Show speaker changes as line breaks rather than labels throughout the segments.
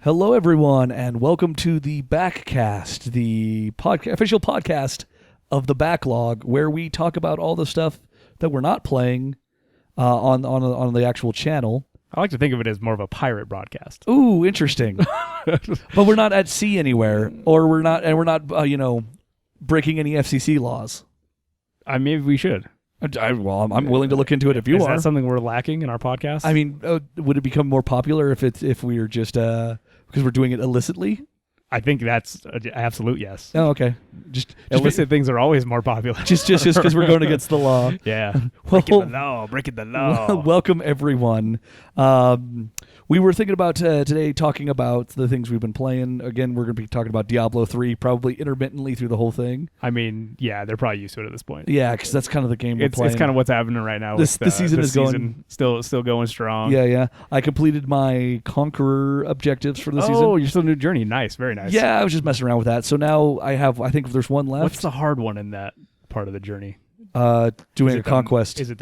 Hello, everyone, and welcome to the Backcast, the official podcast of the Backlog, where we talk about all the stuff that we're not playing on the actual channel.
I like to think of it as more of a pirate broadcast.
Ooh, interesting. But we're not at sea anywhere, or we're not breaking any FCC laws.
Maybe we should.
I'm willing to look into it if you are.
Is that something we're lacking in our podcast?
I mean, would it become more popular if we were just because we're doing it illicitly?
I think that's an absolute yes.
Oh, okay. Just
illicit things are always more popular.
just because we're going against the law.
Yeah. Breaking the law.
Welcome, everyone. We were thinking about today talking about the things we've been playing. Again, we're going to be talking about Diablo 3 probably intermittently through the whole thing.
I mean, yeah, they're probably used to it at this point.
Yeah, because that's kind of the game we're playing.
It's kind of what's happening right now.
The season is going
still going strong.
Yeah. I completed my Conqueror objectives for the season.
Oh, you're still new journey. Nice, very nice.
Yeah, I was just messing around with that. So now I think there's one left.
What's the hard one in that part of the journey?
Doing a conquest.
Is it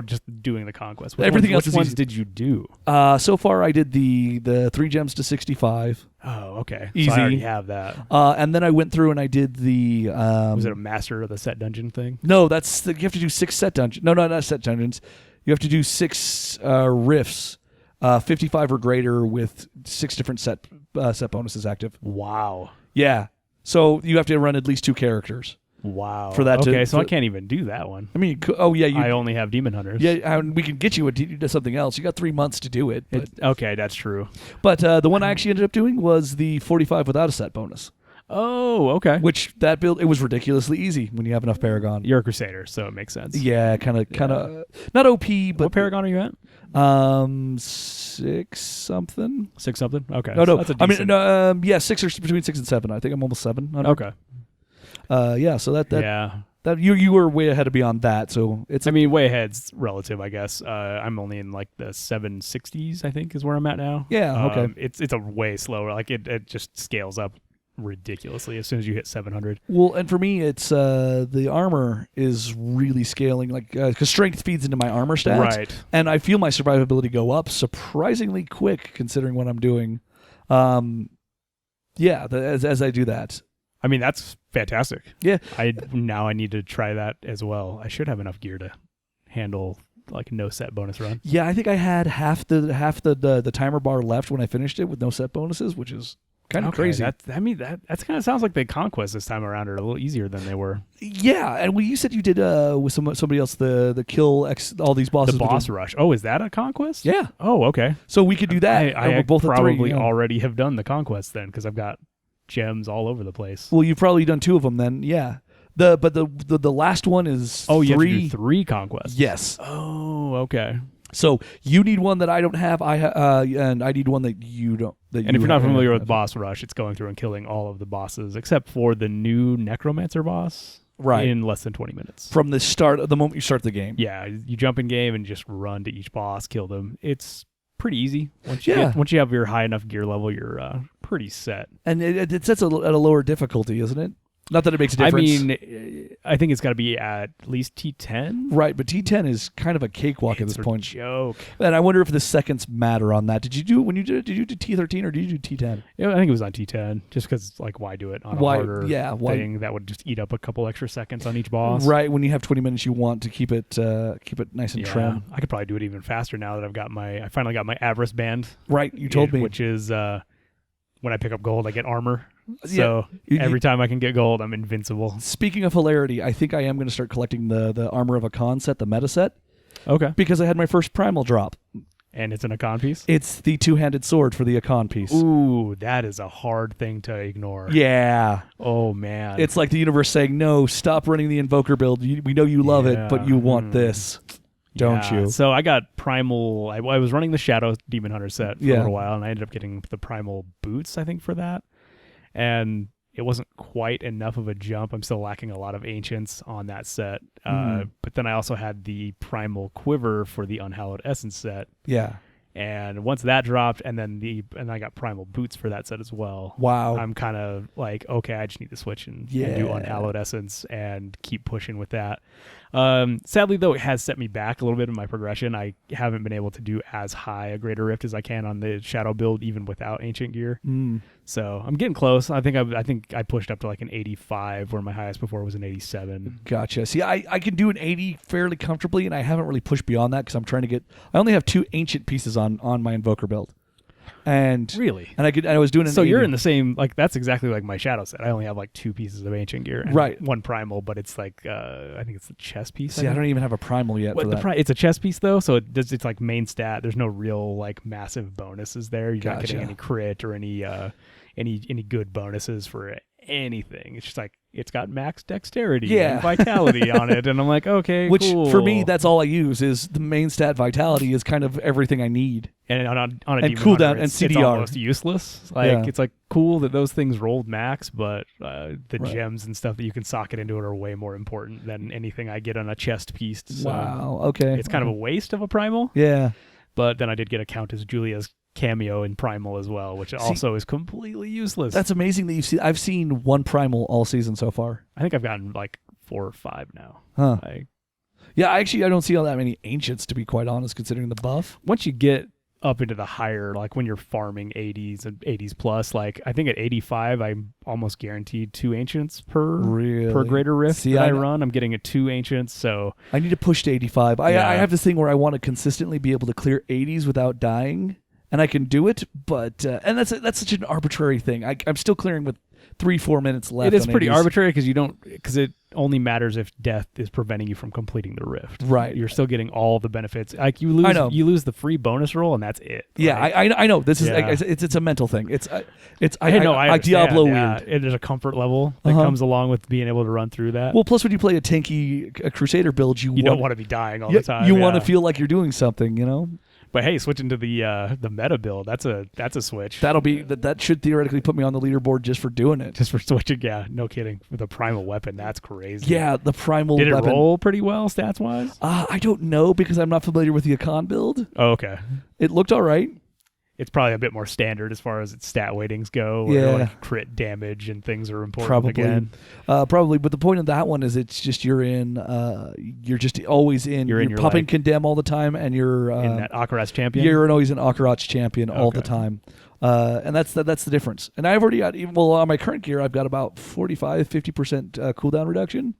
just doing the conquest?
Everything else
which ones did you do?
So far I did the 3 gems to 65.
Oh, okay.
Easy.
So I already have that.
And then I went through and I did the...
was it a master of the set dungeon thing?
No, you have to do 6 set dungeons. No, not set dungeons. You have to do 6 rifts, 55 or greater with 6 different set bonuses active.
Wow.
Yeah. So you have to run at least 2 characters.
Wow.
For that
so I can't even do that one.
I mean, I
only have demon hunters.
Yeah, we can get you to something else. You got 3 months to do it.
Okay, that's true.
But the one I actually ended up doing was the 45 without a set bonus.
Oh, okay.
Which that build, it was ridiculously easy when you have enough Paragon.
You're a Crusader, so it makes sense.
Yeah, kind of not OP, but
what Paragon are you at?
6 something.
6 something. Okay.
No.
That's decent.
6 or between 6 and 7. I think I'm almost 7.
Okay.
So that you were way ahead of me on that. So it's.
I mean, way ahead's relative, I guess. I'm only in like the 760s. I think is where I'm at now.
Yeah. Okay.
It's a way slower. Like it just scales up ridiculously as soon as you hit 700.
Well, and for me, it's the armor is really scaling, like because strength feeds into my armor stats,
right?
And I feel my survivability go up surprisingly quick considering what I'm doing. As I do that.
I mean, that's fantastic.
Yeah.
I need to try that as well. I should have enough gear to handle like no set bonus run.
Yeah, I think I had half the timer bar left when I finished it with no set bonuses, which is kind of crazy.
That kind of sounds like the conquests this time around are a little easier than they were.
Yeah, and you said you did with somebody else the kill all these bosses.
The boss rush. Oh, is that a conquest?
Yeah.
Oh, okay.
So we could do that.
I
both
probably already have done the conquest then because I've got gems all over the place.
Well, you've probably done 2 of them then. Yeah. But the last one is 3.
You have to do 3 conquests.
Yes.
Oh, okay.
So you need one that I don't have. And I need one that you don't.
And if you're not familiar with boss rush, it's going through and killing all of the bosses except for the new necromancer boss.
Right.
In less than 20 minutes.
From the moment you start the game.
Yeah, you jump in game and just run to each boss, kill them. It's pretty easy. Once you have your high enough gear level, you're pretty set. And
it sets at a lower difficulty, isn't it? Not that it makes a difference.
I mean, I think it's got to be at least T10.
Right, but T10 is kind of a cakewalk at this point.
Joke.
And I wonder if the seconds matter on that. Did you do did you do T13 or did you do T10?
Yeah, I think it was on T10. Just because, like, why do it on a harder thing that would just eat up a couple extra seconds on each boss?
Right, when you have 20 minutes, you want to keep it nice and trim.
I could probably do it even faster now that I finally got my Avarice band.
Right, you told me,
which is when I pick up gold, I get armor. So every time I can get gold, I'm invincible.
Speaking of hilarity, I think I am going to start collecting the Armor of Akan set, the meta set.
Okay.
Because I had my first primal drop.
And it's an Akan piece?
It's the 2-handed sword for the Akan piece.
Ooh, that is a hard thing to ignore.
Yeah.
Oh, man.
It's like the universe saying, no, stop running the Invoker build. We know you love it, but you want this. Don't you?
So I got primal. I was running the Shadow Demon Hunter set for a little while, and I ended up getting the primal boots, I think, for that. And it wasn't quite enough of a jump. I'm still lacking a lot of ancients on that set. But then I also had the primal quiver for the Unhallowed Essence set.
Yeah.
And once that dropped, and I got primal boots for that set as well.
Wow.
I'm kind of like, okay, I just need to switch and do Unhallowed Essence and keep pushing with that. Sadly, though, it has set me back a little bit in my progression. I haven't been able to do as high a greater rift as I can on the shadow build, even without ancient gear. So I'm getting close. I think I pushed up to like an 85, where my highest before was an 87.
Gotcha. See, I can do an 80 fairly comfortably, and I haven't really pushed beyond that because I'm trying to get. I only have 2 ancient pieces on my invoker build. And
really,
and I was doing an
so
80.
You're in the same, like, that's exactly like my shadow set. I only have like 2 pieces of ancient gear, and
right?
1 primal, but it's like I think it's the chest piece.
See, I don't even have a primal yet. For that.
It's a chest piece though, so it's like main stat. There's no real like massive bonuses there. You're not getting any crit or any good bonuses for anything. It's just like it's got max dexterity and vitality on it, and I'm like, okay,
which
cool.
For me, that's all I use is the main stat. Vitality is kind of everything I need.
And on a
and
demon
cooldown
hunter,
and CDR,
it's almost useless. Like it's like cool that those things rolled max, but the gems and stuff that you can socket into it are way more important than anything I get on a chest piece. So
wow. Okay.
It's kind of a waste of a primal.
Yeah.
But then I did get a Countess Julia's cameo in primal as well, which also is completely useless.
That's amazing that I've seen 1 primal all season so far.
I think I've gotten like 4 or 5 now.
Huh. Yeah, I don't see all that many ancients, to be quite honest, considering the buff.
Once you get up into the higher, like when you're farming 80s and 80s plus, like I think at 85 I'm almost guaranteed 2 ancients per greater rift that I run. I'm getting 2 ancients, so
I need to push to 85. I have this thing where I want to consistently be able to clear 80s without dying, and I can do it, but and that's such an arbitrary thing. I'm still clearing with 3-4 minutes left.
It is pretty
80s.
arbitrary because it only matters if death is preventing you from completing the rift.
Right.
You're still getting all the benefits. Like you lose the free bonus roll, and that's it.
Yeah,
right?
I know. This is it's a mental thing.
I
Diablo weird.
And there's a comfort level that comes along with being able to run through that.
Well, plus when you play a Crusader build, you
don't want to be dying all the time.
You want to feel like you're doing something, you know.
But hey, switching to the meta build, that's a switch.
That should theoretically put me on the leaderboard just for doing it.
Just for switching, yeah, no kidding. With a primal weapon, that's crazy.
Yeah, the primal
weapon.
Did
it roll pretty well stats wise?
I don't know because I'm not familiar with the Akon build.
Oh, okay.
It looked all right.
It's probably a bit more standard as far as its stat weightings go. Where like crit damage and things are important again.
Probably. But the point of that one is it's just you're just always in. You're popping condemn all the time, and you're
in that Akarat's champion.
You're always an Akarat's champion all the time. And that's the difference. And I've already got on my current gear, I've got about 45-50% cooldown reduction.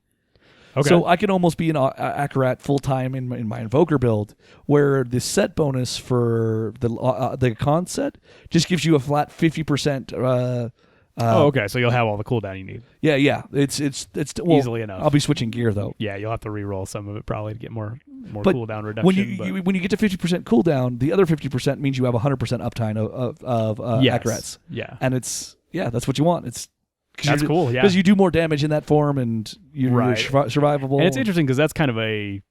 Okay.
So I can almost be an Akarat full time in my Invoker build, where the set bonus for the con set just gives you a flat 50%.
Okay. So you'll have all the cooldown you need.
Yeah. It's
easily enough.
I'll be switching gear though.
Yeah, you'll have to re-roll some of it probably to get more cooldown reduction.
When you get to 50% cooldown, the other 50% means you have 100% uptime of Akarats.
Yeah,
and that's what you want.
That's cool, yeah.
Because you do more damage in that form, and you're survivable.
And it's interesting because that's kind of a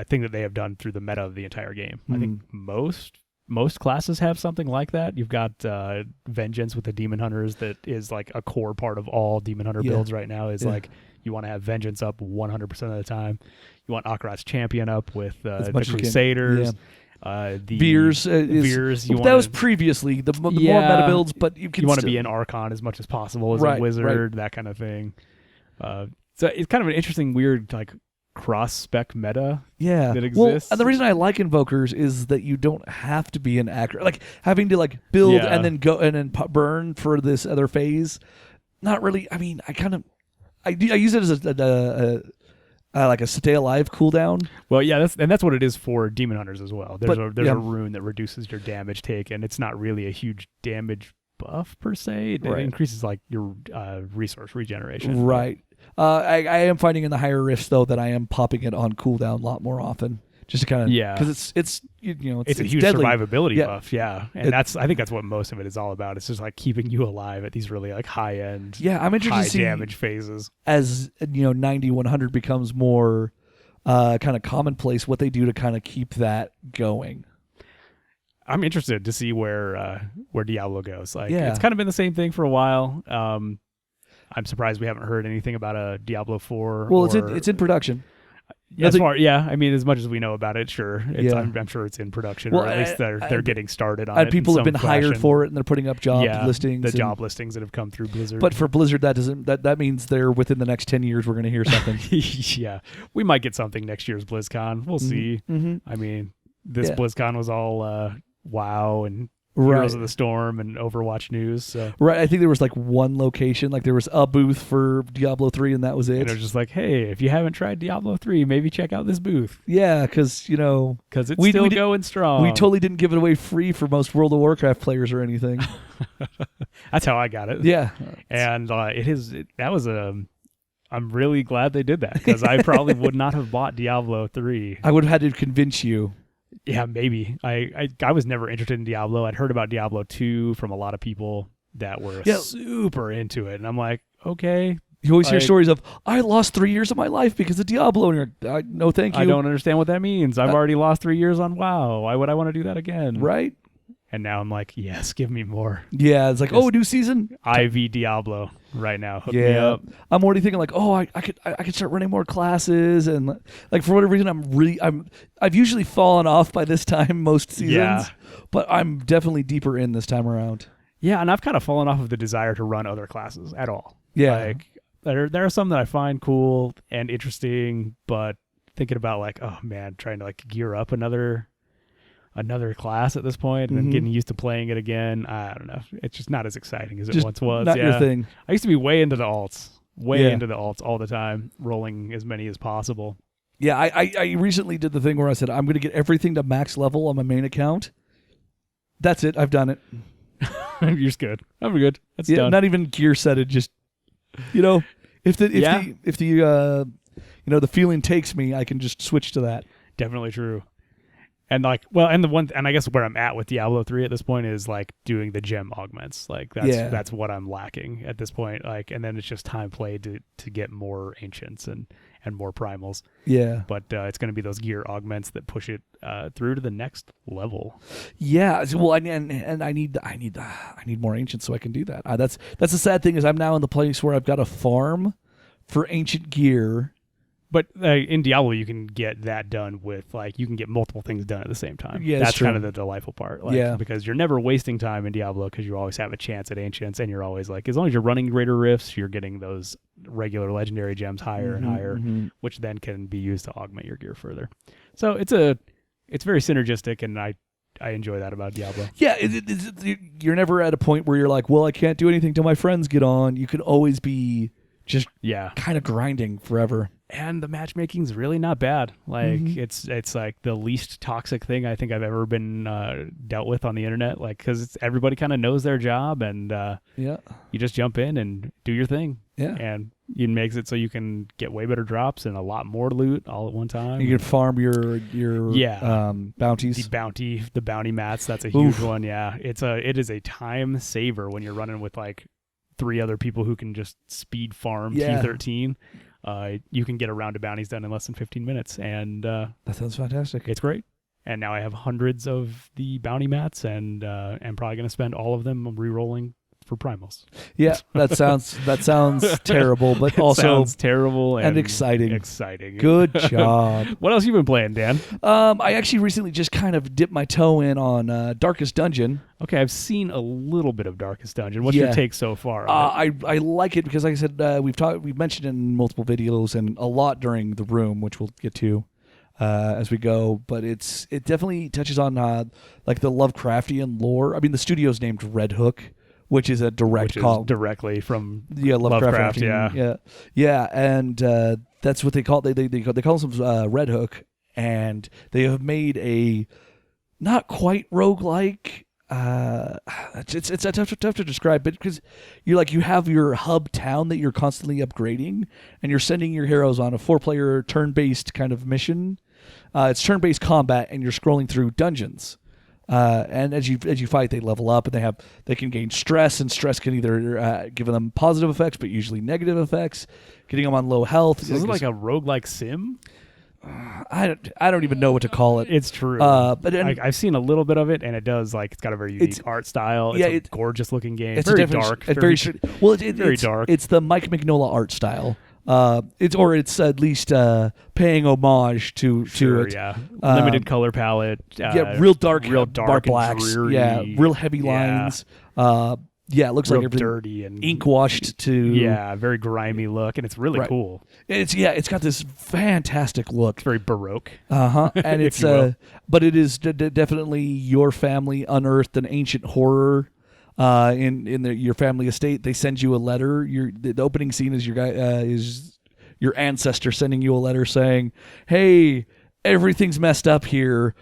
thing that they have done through the meta of the entire game. I think most classes have something like that. You've got Vengeance with the Demon Hunters that is like a core part of all Demon Hunter builds right now. Is like you want to have Vengeance up 100% of the time. You want Akarat's Champion up with the Crusaders. The
Veers that was previously the more meta builds, but you want
to be an Archon as much as possible as a wizard, that kind of thing. So it's kind of an interesting, weird like cross spec meta that exists.
Well, and the reason I like Invokers is that you don't have to be an actor, like having to like build and then go and then burn for this other phase. Not really. I mean, I use it as like a stay alive cooldown.
Well, yeah, that's what it is for Demon Hunters as well. There's a rune that reduces your damage taken. It's not really a huge damage buff per se. It increases like your resource regeneration.
Right. I am finding in the higher rifts though that I am popping it on cooldown a lot more often. Just to kind of because it's a huge
deadly survivability buff, and I think that's what most of it is all about. It's just like keeping you alive at these really like high end,
I'm interested
high
to see
damage phases
as 90-100 becomes more kind of commonplace. What they do to kind of keep that going.
I'm interested to see where Diablo goes. Like it's kind of been the same thing for a while. I'm surprised we haven't heard anything about a Diablo 4.
Well, it's in production.
I mean, as much as we know about it, sure. I'm sure it's in production, or at least they're getting started on it.
And people have been hired for it, and they're putting up job listings.
The job listings that have come through Blizzard.
But for Blizzard, that means they're within the next 10 years. We're going to hear something.
Yeah, we might get something next year's BlizzCon. We'll see. I mean, this BlizzCon was all WoW and Heroes of the Storm and Overwatch news. So.
Right. I think there was like one location, like there was a booth for Diablo 3 and that was it.
And it was just like, hey, if you haven't tried Diablo 3, maybe check out this booth.
Yeah, because,
because it's still going strong.
We totally didn't give it away free for most World of Warcraft players or anything.
That's how I got it.
Yeah.
And I'm really glad they did that, because I probably would not have bought Diablo 3.
I would have had to convince you.
Yeah, maybe. I was never interested in Diablo. I'd heard about Diablo 2 from a lot of people that were super into it. And I'm like, okay.
You always hear stories of, I lost 3 years of my life because of Diablo. And you're like, no, thank you.
I don't understand what that means. I've already lost 3 years on WoW. Why would I want to do that again?
Right.
And now I'm like, yes, give me more.
Yeah, it's like, new season.
IV Diablo right now. Hook me up.
I'm already thinking like, I could start running more classes, and like for whatever reason, I've usually fallen off by this time most seasons, but I'm definitely deeper in this time around.
Yeah, and I've kind of fallen off of the desire to run other classes at all.
Yeah,
like there are some that I find cool and interesting, but thinking about like, oh man, trying to like gear up another class at this point and then getting used to playing it again. I don't know. It's just not as exciting as it once was.
Not your thing.
I used to be way into the alts all the time, rolling as many as possible.
Yeah, I recently did the thing where I said, I'm going to get everything to max level on my main account. That's it. I've done it.
You're just good. I'm good. That's done.
Not even gear setted. Just, if the feeling takes me, I can just switch to that.
Definitely true. And I guess where I'm at with Diablo 3 at this point is like doing the gem augments. Like that's what I'm lacking at this point. Like, and then it's just time played to get more ancients and more primals.
Yeah.
But it's going to be those gear augments that push it through to the next level.
Yeah. Well, and I need more ancients so I can do that. That's the sad thing is I'm now in the place where I've got a farm for ancient gear.
But in Diablo, you can get that done with, like, you can get multiple things done at the same time.
Yeah,
that's
true.
kind of the delightful part. Like, because you're never wasting time in Diablo because you always have a chance at Ancients, and you're always like, as long as you're running Greater Rifts, you're getting those regular legendary gems higher and higher, which then can be used to augment your gear further. So it's very synergistic, and I enjoy that about Diablo.
Yeah, you're never at a point where you're like, well, I can't do anything till my friends get on. You can always be just kind of grinding forever.
And the matchmaking's really not bad. Like it's like the least toxic thing I think I've ever been dealt with on the internet. Like, because everybody kind of knows their job, and you just jump in and do your thing. Yeah, and it makes it so you can get way better drops and a lot more loot all at one time.
You can farm your bounties.
The bounty mats. That's a huge one. Yeah, it is a time saver when you're running with like 3 other people who can just speed farm T13. You can get a round of bounties done in less than 15 minutes, and
that sounds fantastic.
It's great. And now I have hundreds of the bounty mats, and I'm probably going to spend all of them re-rolling for primals.
Yeah, that sounds terrible, but also
sounds terrible and
exciting.
Exciting.
Good job.
What else you been playing, Dan?
I actually recently just kind of dipped my toe in on Darkest Dungeon.
Okay, I've seen a little bit of Darkest Dungeon. What's your take so far?
I like it because, like I said, we've mentioned it in multiple videos and a lot during the room, which we'll get to as we go. But it definitely touches on like the Lovecraftian lore. I mean, the studio's named Red Hook, which is a
directly from
Lovecraft. Yeah, and that's what they call they call themselves Red Hook, and they have made a not quite roguelike. It's tough to describe, but because you have your hub town that you're constantly upgrading, and you're sending your heroes on a 4-player turn-based kind of mission. It's turn-based combat, and you're scrolling through dungeons. And as you fight, they level up, and they can gain stress, and stress can either give them positive effects, but usually negative effects, getting them on low health.
So is it like a roguelike sim?
I don't even know what to call it.
It's true. But I've seen a little bit of it, and it does it's got a very unique art style. It's a gorgeous looking game. It's very dark.
Very dark. It's the Mike Mignola art style. It's at least paying homage to it.
Yeah, limited color palette.
Real dark
and
blacks.
dreary.
Yeah, real heavy lines. It looks
real
like everything
dirty and
ink washed to.
Yeah, very grimy look, and it's really cool.
It's got this fantastic look.
It's very baroque.
And it's but it is definitely your family unearthed an ancient horror. In your family estate, they send you a letter. The opening scene is is your ancestor sending you a letter saying, "Hey, everything's messed up here.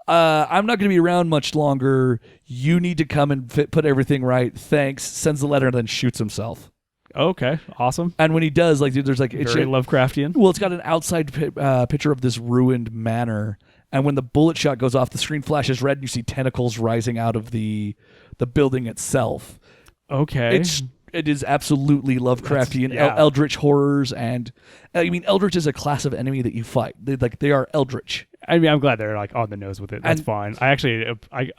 I'm not going to be around much longer. You need to come and put everything right. Thanks." Sends the letter and then shoots himself.
Okay, awesome.
And when he does, there's
very Lovecraftian.
Well, it's got an outside picture of this ruined manor. And when the bullet shot goes off, the screen flashes red, and you see tentacles rising out of the building itself.
Okay.
It is absolutely Lovecraftian, eldritch horrors, and eldritch is a class of enemy that you fight. They are eldritch.
I mean, I'm glad they're on the nose with it. That's fine. I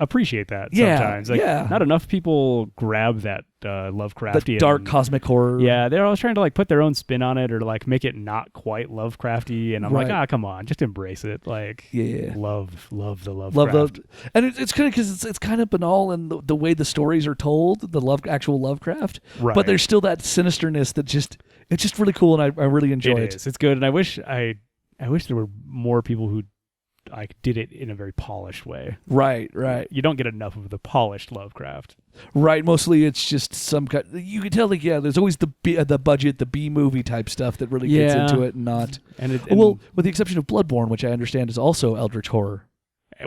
appreciate that sometimes. Not enough people grab that Lovecraftian.
The dark cosmic horror.
Yeah, they're always trying to put their own spin on it or to make it not quite Lovecrafty. And I'm come on, just embrace it. Love the Lovecraft.
And it's kind of because it's kind of banal in the way the stories are told, actual Lovecraft.
Right.
But there's still that sinisterness that it's just really cool, and I really enjoy it.
It's good, and I wish there were more people who did it in a very polished way.
Right.
You don't get enough of the polished Lovecraft.
Right. Mostly it's just some kind. You can tell, there's always the budget, the B movie type stuff that really gets into it, and not. Well, with the exception of Bloodborne, which I understand is also eldritch horror.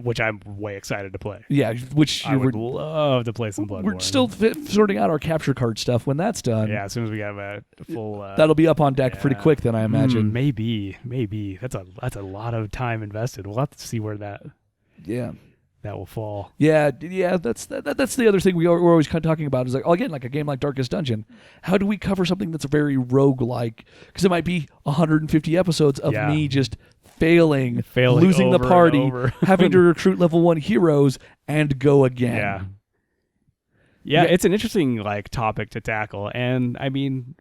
Which I'm way excited to play.
Yeah, which
I would love to play some Bloodborne.
We're still sorting out our capture card stuff when that's done.
Yeah, as soon as we have a full...
that'll be up on deck pretty quick then, I imagine.
Maybe. That's a lot of time invested. We'll have to see where that will fall.
Yeah, that's the other thing we're always kind of talking about is again, a game like Darkest Dungeon. How do we cover something that's very roguelike? Because it might be 150 episodes of me just failing losing the party, having to recruit level 1 heroes, and go again.
Yeah, it's an interesting topic to tackle, and I mean,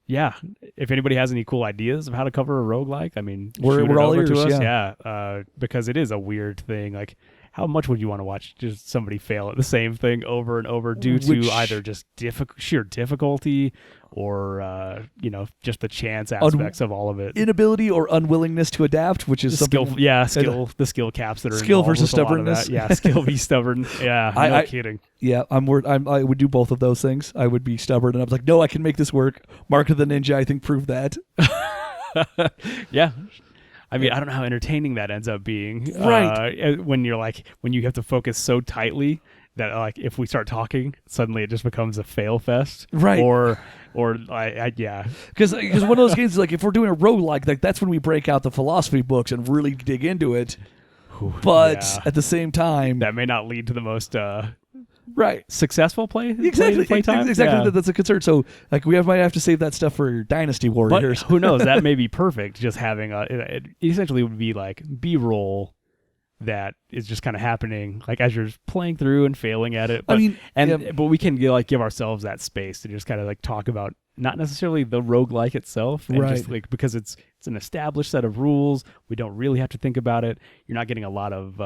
if anybody has any cool ideas of how to cover a roguelike,
we're all ears
to us. Because it is a weird thing. How much would you want to watch just somebody fail at the same thing over and over due to either just sheer difficulty or just the chance aspects of all of it,
inability or unwillingness to adapt, which is
skill. The skill caps that are
skill versus stubbornness.
Skill be stubborn. Yeah, no kidding.
Yeah, I would do both of those things. I would be stubborn, and I was like, no, I can make this work. Mark of the Ninja, I think, proved that.
Yeah. I don't know how entertaining that ends up being.
Right.
When you have to focus so tightly that if we start talking, suddenly it just becomes a fail fest.
Right.
Because
one of those games is if we're doing a roguelike, that's when we break out the philosophy books and really dig into it. But at the same time,
that may not lead to the most successful play.
Exactly.
Playtime.
Exactly. That's a concern. So we might have to save that stuff for Dynasty Warriors.
But who knows? That may be perfect. Just having it essentially would be B-roll that is just kind of happening as you're playing through and failing at it. But, but we can give ourselves that space to just kind of talk about not necessarily the roguelike itself, and just because it's an established set of rules. We don't really have to think about it. You're not getting a lot of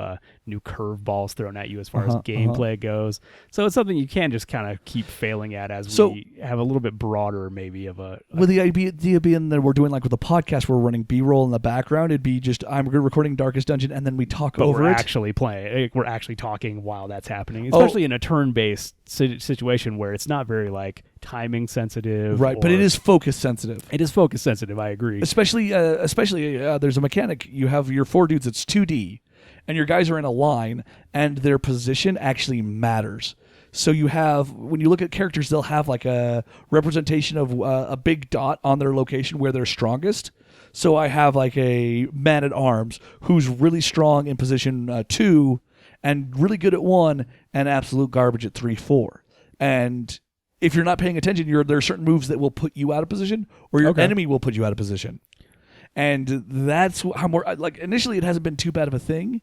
new curveballs thrown at you as far as gameplay goes. So it's something you can just kind of keep failing at as we have a little bit broader maybe of a...
With the idea being that we're doing with the podcast, we're running B-roll in the background. It'd be just, I'm recording Darkest Dungeon and then we talk over it.
We're actually playing. We're actually talking while that's happening, especially in a turn-based situation where it's not very timing sensitive.
Right, but it is focus sensitive.
It is focus sensitive, I agree.
Especially there's a mechanic. You have your 4 dudes, it's 2D, and your guys are in a line, and their position actually matters. So you have, when you look at characters, they'll have a representation of a big dot on their location where they're strongest. So I have a man-at-arms who's really strong in position 2 and really good at 1 and absolute garbage at 3, 4. And if you're not paying attention, there are certain moves that will put you out of position, or your enemy will put you out of position. And that's how more... initially it hasn't been too bad of a thing,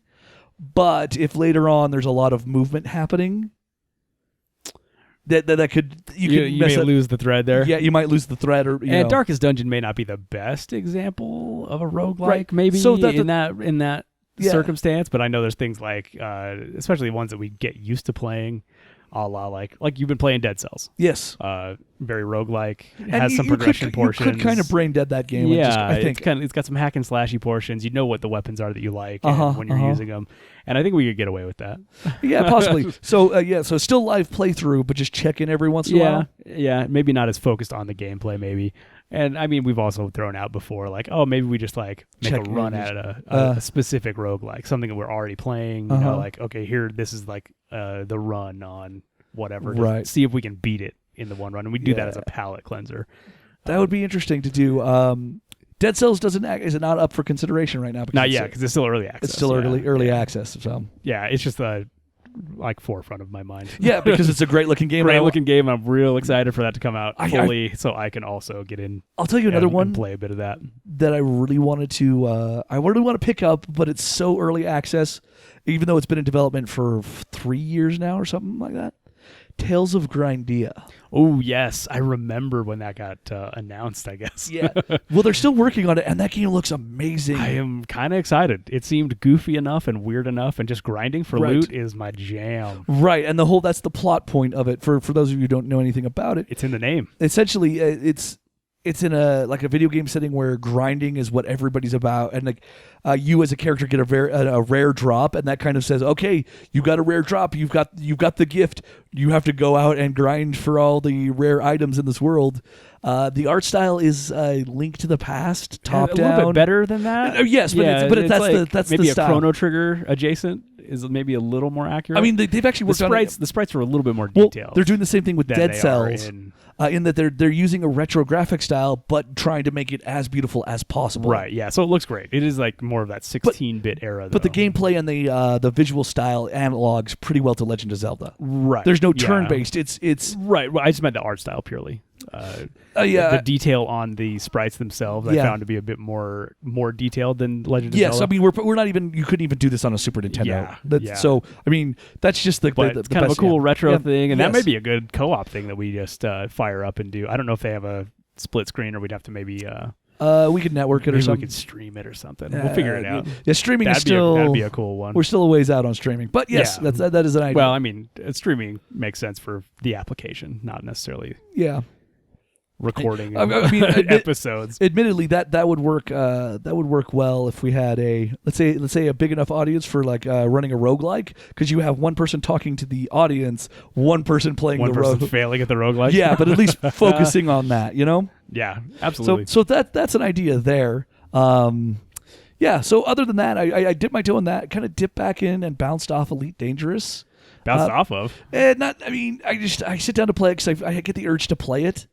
but if later on there's a lot of movement happening, that could
you may lose the thread there.
Yeah, you might lose the thread, or
and Darkest Dungeon may not be the best example of a roguelike, maybe
so
in that circumstance. But I know there's things like, especially ones that we get used to playing, a la like you've been playing Dead Cells.
Yes.
Very roguelike.
And
has some progression portions.
You could kind of brain dead that game.
Yeah,
I think
it's got some hack and slashy portions. You know what the weapons are that you like when you're using them, and I think we could get away with that.
Yeah, possibly. So so still live playthrough, but just check in every once in a while.
Yeah, maybe not as focused on the gameplay, maybe. And I mean, we've also thrown out before, like, oh, maybe we just like make a run at a specific roguelike, something that we're already playing. You know, like, okay, this is like the run on whatever. To see if we can beat it in the one run, and we do that as a palate cleanser.
That would be interesting to do. Dead Cells is it not up for consideration right now?
Not yet, because it's still early access.
It's still early access. So
yeah, it's just like forefront of my mind.
Yeah, because it's a great looking game.
I'm real excited for that to come out fully, so I can also get in.
I'll tell you another one
and play a bit of that
I really wanted to. I really want to pick up, but it's so early access, even though it's been in development for 3 years now or something like that. Tales of Grindia.
Oh, yes. I remember when that got announced, I guess.
Yeah. Well, they're still working on it, and that game looks amazing.
I am kind of excited. It seemed goofy enough and weird enough, and just grinding for loot is my jam.
Right, and that's the plot point of it. For those of you who don't know anything about it.
It's in the name.
Essentially, it's in a video game setting where grinding is what everybody's about, and like you as a character get a rare drop, and that kind of says, okay, you got a rare drop, you've got the gift, you have to go out and grind for all the rare items in this world. The art style is Link to the Past, top down,
a little bit better than that.
Yes, but that's
maybe
the style.
A Chrono Trigger adjacent is maybe a little more accurate.
I mean, they've actually worked on it.
The sprites are a little bit more detailed.
They're doing the same thing with Dead Cells. In that they're using a retro graphic style, but trying to make it as beautiful as possible.
Right, yeah. So it looks great. It is like more of that 16-bit era, though.
But the gameplay and the visual style analogs pretty well to Legend of Zelda.
Right.
There's no turn-based. It's
right. Well, I just meant the art style purely.
The
detail on the sprites themselves I found to be a bit more detailed than Legend of Zelda.
Yes, I mean we're not even. You couldn't even do this on a Super Nintendo. So I mean that's just the
kind
best,
of a cool retro thing, and that
yes.
may be a good co-op thing that we just fire up and do. I don't know if they have a split screen, or we'd have to maybe.
We could network it or something.
We could stream it or something. We'll figure it out.
Yeah, streaming
that'd be a cool one.
We're still a ways out on streaming, but yes, that is an idea.
Well, I mean, streaming makes sense for the application, not necessarily.
Yeah.
Recording episodes.
Admittedly, that would work. That would work well if we had let's say a big enough audience for like running a roguelike, because you have one person talking to the audience, one person playing
one person failing at the roguelike.
Yeah, but at least focusing on that, you know.
Yeah, absolutely.
So that's an idea there. Yeah. So other than that, I dipped my toe in that, kind of dipped back in and bounced off Elite Dangerous.
Off of?
I sit down to play it because I get the urge to play it.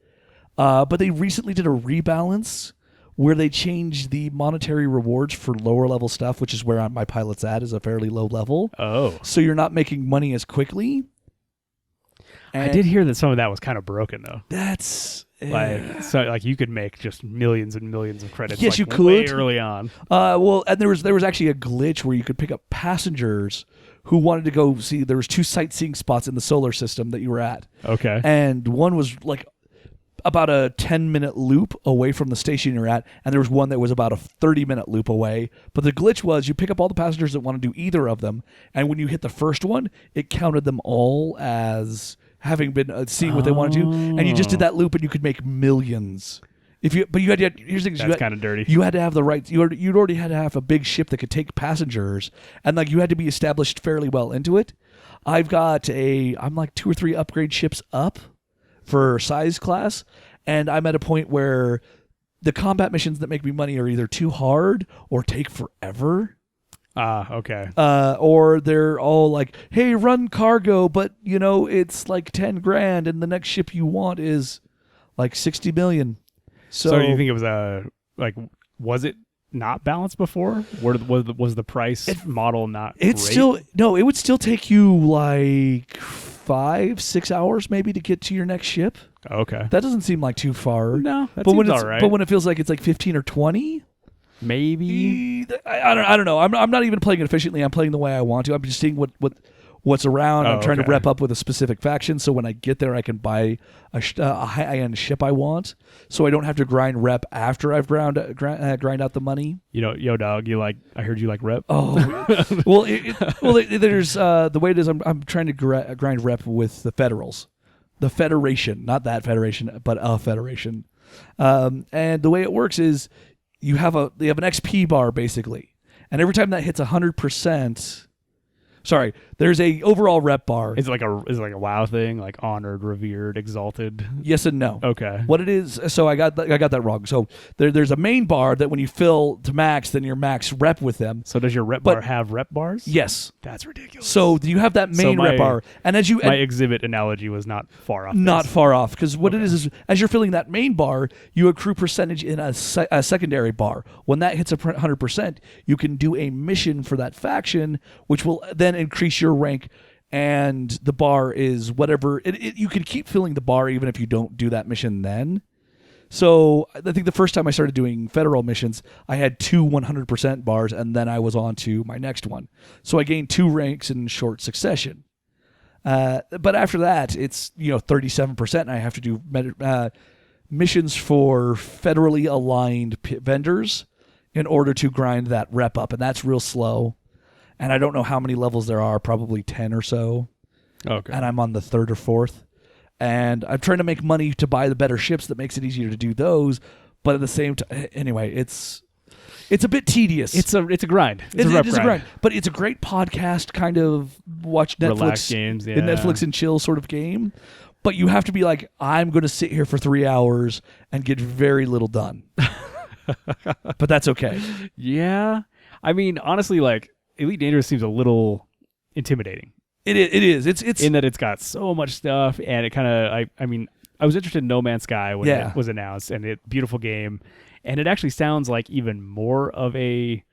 But they recently did a rebalance where they changed the monetary rewards for lower level stuff, which is where my pilot's at, is a fairly low level.
Oh.
So you're not making money as quickly. And
I did hear that some of that was kind of broken, though.
That's...
like you could make just millions and millions of credits.
Yes, you could.
Way early on.
Well, and there was actually a glitch where you could pick up passengers who wanted to go see... There was 2 sightseeing spots in the solar system that you were at.
Okay.
And one was like... about a 10-minute loop away from the station you're at, and there was one that was about a 30-minute loop away. But the glitch was you pick up all the passengers that want to do either of them, and when you hit the first one, it counted them all as having been seeing what they wanted to do, and you just did that loop, and you could make millions. Here's the thing:
that's kind of dirty.
You had to have the right. You'd already had to have a big ship that could take passengers, and like you had to be established fairly well into it. I'm like 2 or 3 upgrade ships up for size class, and I'm at a point where the combat missions that make me money are either too hard or take forever.
Okay.
Or they're all like, hey, run cargo, but it's like 10 grand, and the next ship you want is like 60 million.
So do you think it was was it not balanced before? Was the price model not great?
It would still take you like 5-6 hours maybe to get to your next ship.
Okay.
That doesn't seem like too far.
No, that seems all right.
But when it feels like it's like 15 or 20,
maybe.
I don't know. I'm not even playing it efficiently. I'm playing the way I want to. I'm just seeing what what's around.
Oh,
I'm trying to
okay.
rep up with a specific faction, so when I get there, I can buy a high-end ship I want, so I don't have to grind rep after I've grind out the money.
Yo, dog, I heard you like rep.
Oh, there's the way it is. I'm trying to grind rep with the Federals, the Federation, not that Federation, but a Federation. And the way it works is you have an XP bar basically, and every time that hits 100%. Sorry, there's a overall rep bar.
Is it like a WoW thing, like honored, revered, exalted?
Yes and no.
Okay.
What it is, so I got that wrong. So there's a main bar that when you fill to max, then you're max rep with them.
So does your rep bar have rep bars?
Yes.
That's ridiculous.
So you have that main rep bar, and as you
my exhibit analogy was not far off.
Not far off, because what it is as you're filling that main bar, you accrue percentage in a secondary bar. When that hits 100%, you can do a mission for that faction, which will then increase your rank, and the bar is whatever. You can keep filling the bar even if you don't do that mission then. So I think the first time I started doing federal missions, I had 2 100% bars, and then I was on to my next one. So I gained 2 ranks in short succession. But after that, it's 37%, and I have to do missions for federally aligned vendors in order to grind that rep up, and that's real slow. And I don't know how many levels there are, probably 10 or so.
Okay.
And I'm on the 3rd or 4th. And I'm trying to make money to buy the better ships that makes it easier to do those. But at the same time, anyway, it's a bit tedious.
It's a grind. It is a grind.
But it's a great podcast kind of watch Netflix.
Relax games, yeah.
Netflix and chill sort of game. But you have to be like, I'm going to sit here for 3 hours and get very little done. But that's okay.
Yeah. I mean, honestly, like, Elite Dangerous seems a little intimidating.
It is. It's
in that it's got so much stuff, and it kind of. I mean, I was interested in No Man's Sky when it was announced, and beautiful game, and it actually sounds like even more of a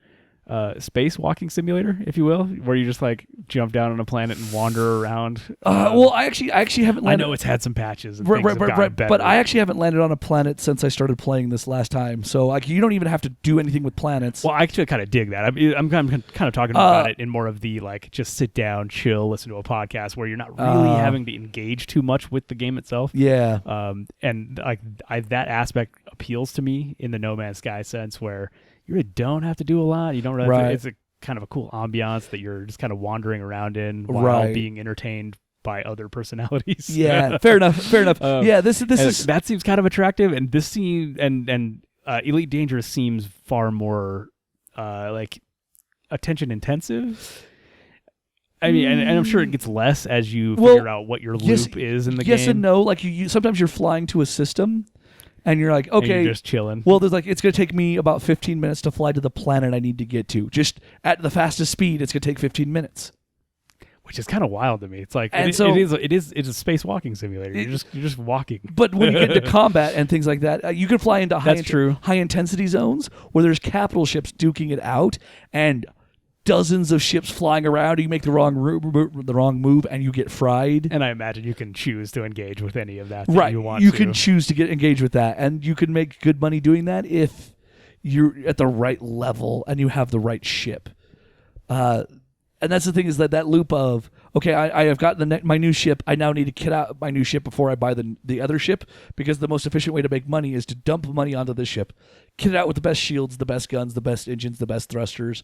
spacewalking simulator, if you will, where you just like jump down on a planet and wander around.
Well, I actually haven't landed.
I know it's had some patches, and
right,
better.
But I actually haven't landed on a planet since I started playing this last time. So like, you don't even have to do anything with planets.
Well, I actually kind of dig that. I'm kind of talking about it in more of the like just sit down, chill, listen to a podcast where you're not really having to engage too much with the game itself.
Yeah.
And like that aspect appeals to me in the No Man's Sky sense, where you really don't have to do a lot. You don't really have to, it's a kind of a cool ambiance that you're just kind of wandering around in while being entertained by other personalities.
Yeah, fair enough. This is
that seems kind of attractive, and this seems and Elite Dangerous seems far more like attention intensive. I mean, and I'm sure it gets less as you figure out what your loop is in the game.
Yes and no. Like you sometimes you're flying to a system. And you're like, okay,
and you're just chilling.
Well, there's like, it's going to take me about 15 minutes to fly to the planet I need to get to. Just at the fastest speed, it's going to take 15 minutes.
Which is kind of wild to me. It's like, it's a spacewalking simulator. You're just walking.
But when you get into combat and things like that, you can fly into high intensity zones where there's capital ships duking it out and dozens of ships flying around. You make the wrong move and you get fried.
And I imagine you can choose to engage with any of that.
Right.
You want
you
to.
can choose to get engaged with that, and you can make good money doing that if you're at the right level and you have the right ship. And that's the thing, is that loop of, okay, I have got my new ship. I now need to kit out my new ship before I buy the other ship, because the most efficient way to make money is to dump money onto this ship, kit it out with the best shields, the best guns, the best engines, the best thrusters.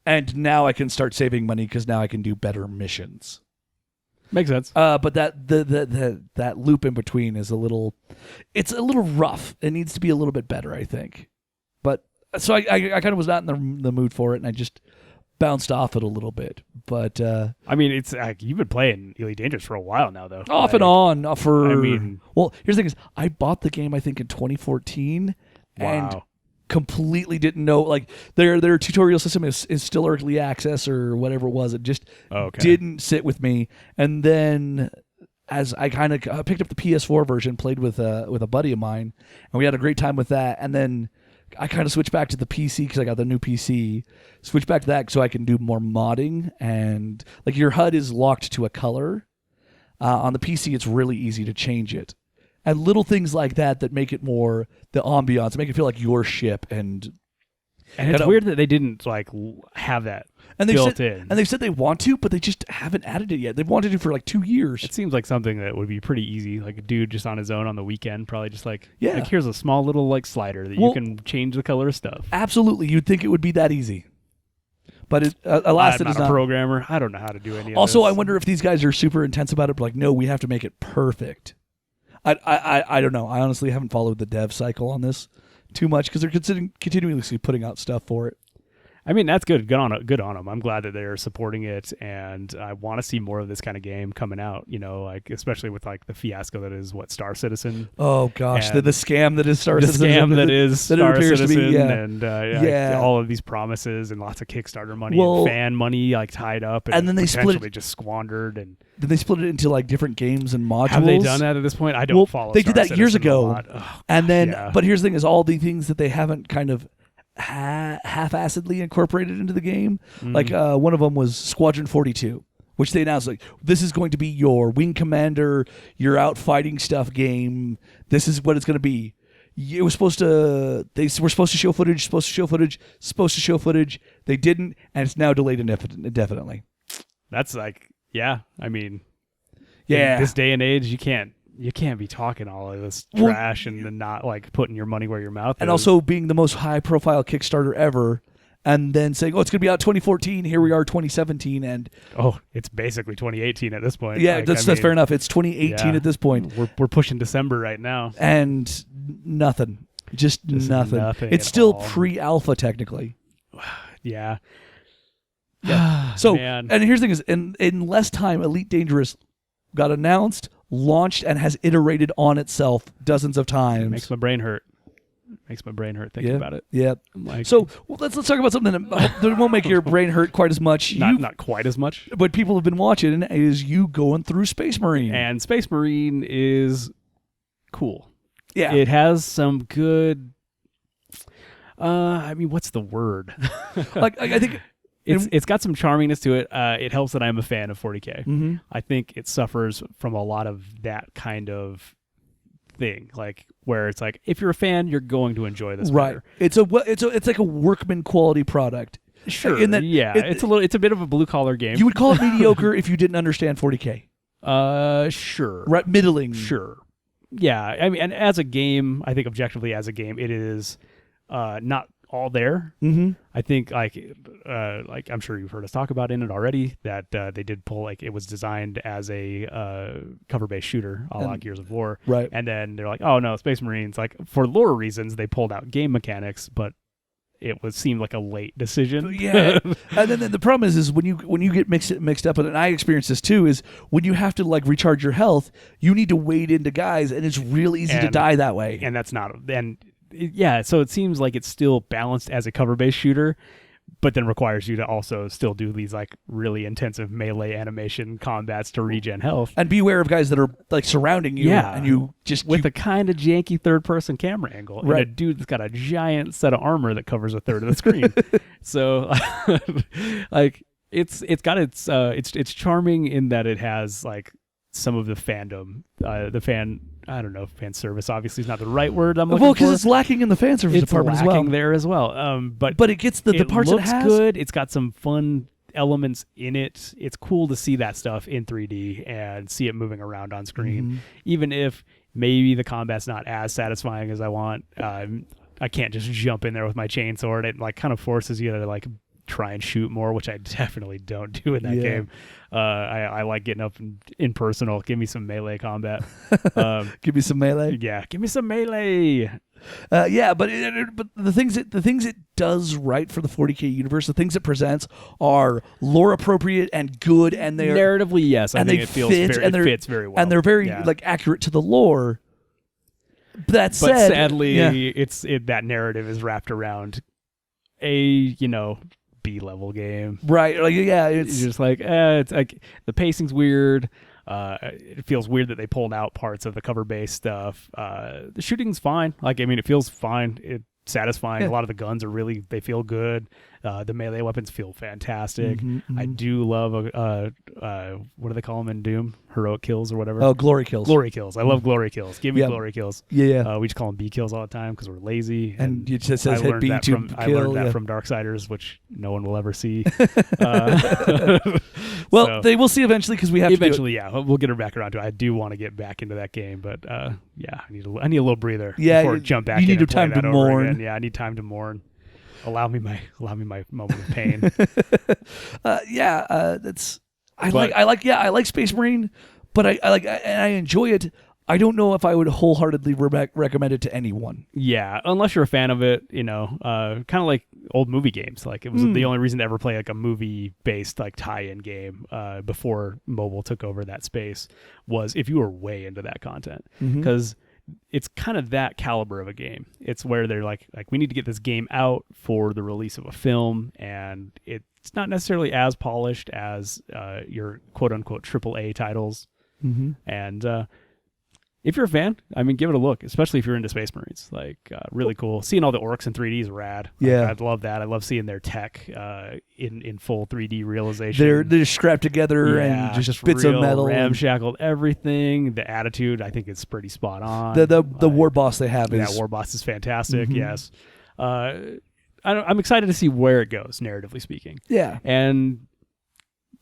And now I can start saving money because now I can do better missions.
Makes sense.
But that loop in between is a little rough. It needs to be a little bit better, I think. But so I kind of was not in the mood for it, and I just bounced off it a little bit. But
I mean, it's like you've been playing Elite Dangerous for a while now, though.
Off and on for. I mean, well, here's the thing: is I bought the game I think in 2014, and completely didn't know, like, their tutorial system is still early access or whatever it was. It just didn't sit with me. And then as I kind of picked up the PS4 version, played with a buddy of mine, and we had a great time with that. And then I kind of switched back to the PC because I got the new PC. Switched back to that so I can do more modding, and like your HUD is locked to a color. On the PC, it's really easy to change it. And little things like that make it more the ambiance, make it feel like your ship, and
And it's weird that they didn't like have that built in.
And they said they want to, but they just haven't added it yet. They've wanted to for like 2 years.
It seems like something that would be pretty easy. Like a dude just on his own on the weekend, probably just like,
yeah.
Like here's a small little like slider that you can change the color of stuff.
Absolutely. You'd think it would be that easy. But alas,
I'm not a programmer. I don't know how to do any of this.
Also, I wonder if these guys are super intense about it, but like, no, we have to make it perfect. I don't know. I honestly haven't followed the dev cycle on this too much because they're continuously putting out stuff for it.
I mean, that's good. Good on them. I'm glad that they're supporting it, and I want to see more of this kind of game coming out. You know, like especially with like the fiasco that is Star Citizen.
Oh gosh, the scam that is Star Citizen.
The scam that is Star Citizen,
be,
and like, all of these promises and lots of Kickstarter money and fan money like tied up,
and then they
potentially just squandered. And
then they split it into like different games and modules.
Have they done that at this point? I don't follow.
They
Star
did that
Citizen
years ago, and then but here's the thing: is all the things that they haven't kind of half-assedly incorporated into the game. Like one of them was Squadron 42, which they announced like this is going to be your wing commander, your out fighting stuff game. This is what it's going to be. It was supposed to. They were supposed to show footage. They didn't, and it's now delayed indefinitely.
That's like, I mean,
in
this day and age, you can't be talking all of this trash and then not like putting your money where your mouth is.
And also being the most high-profile Kickstarter ever, and then saying, "Oh, it's going to be out 2014." Here we are, 2017, and
it's basically 2018 at this point.
Yeah, that's fair enough. It's 2018 at this point.
We're pushing December right now,
and nothing, just nothing. It's still pre-alpha technically.
Yeah.
So,
man.
And here's the thing: is in less time, Elite Dangerous got announced, launched, and has iterated on itself dozens of times.
It makes my brain hurt. Thinking about it.
Yeah. So let's talk about something that won't make your brain hurt quite as much.
Not quite as much.
But people have been watching is you going through Space Marine.
And Space Marine is cool.
Yeah.
It has some good. I mean, what's the word?
Like I think.
It's got some charminess to it. It helps that I'm a fan of 40K.
Mm-hmm.
I think it suffers from a lot of that kind of thing, like where it's like if you're a fan, you're going to enjoy this.
Right.
Better.
It's like a workman quality product.
Sure. In that, it's a bit of a blue collar game.
You would call it mediocre if you didn't understand 40K.
Sure.
Right. Middling.
Sure. Yeah. I mean, and as a game, I think objectively as a game, it is not all there.
Mm-hmm.
I think like I'm sure you've heard us talk about in it already that they did pull like it was designed as a cover-based shooter, a la Gears of War,
right?
And then they're like, oh no, Space Marines, like for lore reasons they pulled out game mechanics, but it seemed like a late decision.
Yeah. And then the problem is when you get mixed up, and I experienced this too, is when you have to like recharge your health, you need to wade into guys, and it's real easy to die that way.
And that's not so it seems like it's still balanced as a cover-based shooter, but then requires you to also still do these like really intensive melee animation combats to regen health.
And be aware of guys that are like surrounding you.
Yeah.
And you just...
With a kind of janky third-person camera angle. Right. And a dude that's got a giant set of armor that covers a third of the screen. So like it's got it's charming in that it has like some of the fandom, I don't know if fan service obviously is not the right word I'm looking for.
Well, because it's lacking in the fan service department as well.
It's lacking there as well. But
it gets the parts it has.
It looks good. It's got some fun elements in it. It's cool to see that stuff in 3D and see it moving around on screen. Mm-hmm. Even if maybe the combat's not as satisfying as I want. I can't just jump in there with my chainsword. It like kind of forces you to like try and shoot more, which I definitely don't do in that game. I like getting up in personal. Give me some melee combat.
Give me some melee.
Yeah, give me some melee.
But the things it does right for the 40K universe, the things it presents are lore appropriate and good, and they're
narratively yes, I think it fits very well,
and they're very like accurate to the lore. But
sadly, that narrative is wrapped around a B-level game,
right? Like, it's
just like it's like the pacing's weird. It feels weird that they pulled out parts of the cover-based stuff. The shooting's fine. Like, I mean, it feels fine. It's satisfying. A lot of the guns are they feel good. The melee weapons feel fantastic.
Mm-hmm.
I do love what do they call them in Doom? Heroic kills or whatever.
Oh, glory kills.
Glory kills. I love glory kills. Give me glory kills.
Yeah.
We just call them B kills all the time because we're lazy.
And it just says hit B to kill.
I learned that from Darksiders, which no one will ever see.
Well,
so,
they will see eventually because we have
eventually,
to.
Yeah, we'll get her back around to it. I do want to get back into that game, but yeah, I need a little breather before I jump back.
You
need
need time to mourn.
Again. Yeah, I need time to mourn. Allow me my moment of pain.
I like Space Marine, but I enjoy it. I don't know if I would wholeheartedly recommend it to anyone.
Yeah, unless you're a fan of it, kind of like old movie games. Like it was the only reason to ever play like a movie-based like tie-in game before mobile took over that space was if you were way into that content because it's kind of that caliber of a game. It's where they're like we need to get this game out for the release of a film, and it's not necessarily as polished as your quote-unquote AAA titles, and if you're a fan, I mean, give it a look, especially if you're into Space Marines. Really cool. Seeing all the orcs in 3D is rad.
Yeah.
I love that. I love seeing their tech in full 3D realization.
They're just strapped together and just bits of metal.
Ramshackled everything. The attitude, I think, is pretty spot on.
The war boss they have is...
That war boss is fantastic, yes. I'm excited to see where it goes, narratively speaking.
Yeah.
And...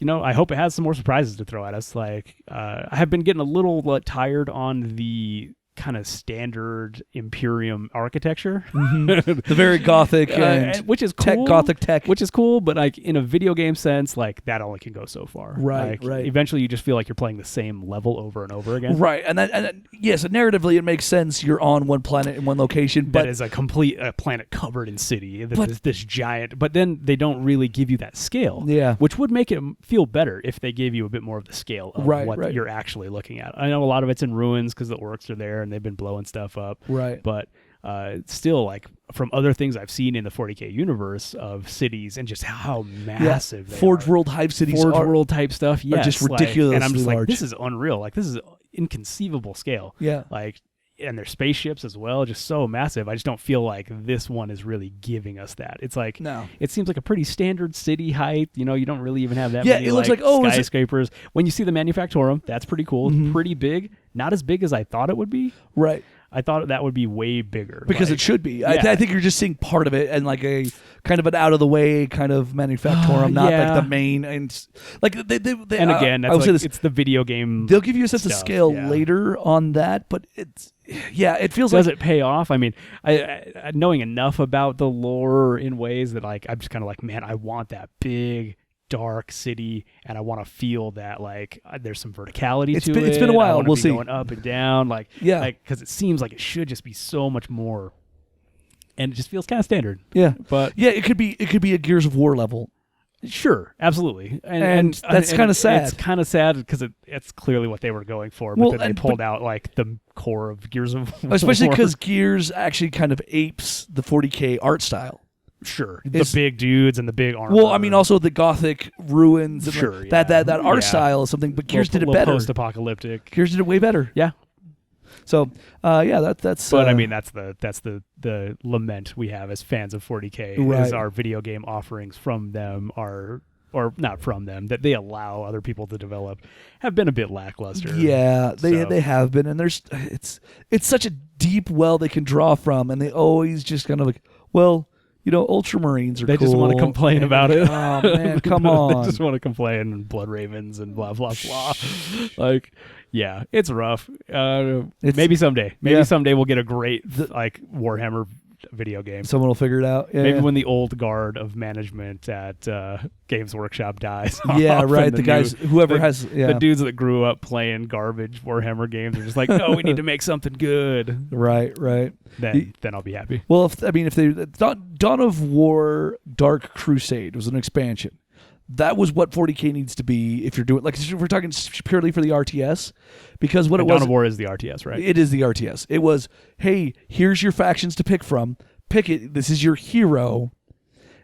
I hope it has some more surprises to throw at us. I have been getting a little tired on the kind of standard Imperium architecture.
The very gothic
which is cool.
Gothic tech.
Which is cool, but in a video game sense, that only can go so far.
Right.
Eventually you just feel like you're playing the same level over and over again.
Right. And yes, narratively it makes sense. You're on one planet in one location. But
that is a complete planet covered in city. This giant, but then they don't really give you that scale.
Yeah.
Which would make it feel better if they gave you a bit more of the scale of what you're actually looking at. I know a lot of it's in ruins because the orcs are there and they've been blowing stuff up.
Right.
But still, from other things I've seen in the 40K universe of cities and just how massive they
Forge
are.
World Hive cities
Forge World type stuff, yes.
Are just ridiculously
and I'm just
large.
this is unreal. This is inconceivable scale.
Yeah.
And their spaceships as well, just so massive. I just don't feel like this one is really giving us that. It's
no.
It seems like a pretty standard city height. You don't really even have that many
it looks like
skyscrapers. When you see the Manufactorum, that's pretty cool. It's pretty big. Not as big as I thought it would be.
Right.
I thought that would be way bigger.
Because it should be.
Yeah.
I think you're just seeing part of it and a kind of an out of the way kind of Manufactorum, not the main. And they
and again, that's it's the video game.
They'll give you a sense of scale
yeah.
later on that, but it feels
Does it pay off? I mean, I knowing enough about the lore in ways that I'm just kind of man, I want that big dark city, and I want to feel that there's some verticality to it.
It's been a while. We'll see.
Going up and down, because it seems like it should just be so much more, and it just feels kind of standard.
Yeah,
but
it could be a Gears of War level.
Sure, absolutely,
and that's kind of sad.
It's kind of sad because it's clearly what they were going for, but then they pulled out the core of Gears of War.
Especially because Gears actually kind of apes the 40K art style.
Sure, the big dudes and the big armor.
Well, I mean, also the Gothic ruins. And
sure,
that art style is something, but Gears did it better.
Post-apocalyptic.
Gears did it way better.
Yeah.
So, that's.
But I mean, that's the lament we have as fans of 40K is our video game offerings from them are. Or not from them, that they allow other people to develop, have been a bit lackluster.
Yeah, they have been, and it's such a deep well they can draw from, and they always just kind of Ultramarines are cool.
They just want to complain about it.
Oh man, come on!
They just want to complain and Blood Ravens and blah blah blah. Yeah, it's rough. Maybe someday. Someday we'll get a great Warhammer video game.
Someone will figure it out. Yeah,
maybe when the old guard of management at Games Workshop dies.
Yeah, right. The guys, the
dudes that grew up playing garbage Warhammer games are just no, we need to make something good.
Right.
Then I'll be happy.
Well, if Dawn of War Dark Crusade was an expansion. That was what 40K needs to be if you're doing if we're talking purely for the RTS, because what it was.
Dawn of War is the RTS, right?
It is the RTS. It was, hey, here's your factions to pick from. Pick it. This is your hero,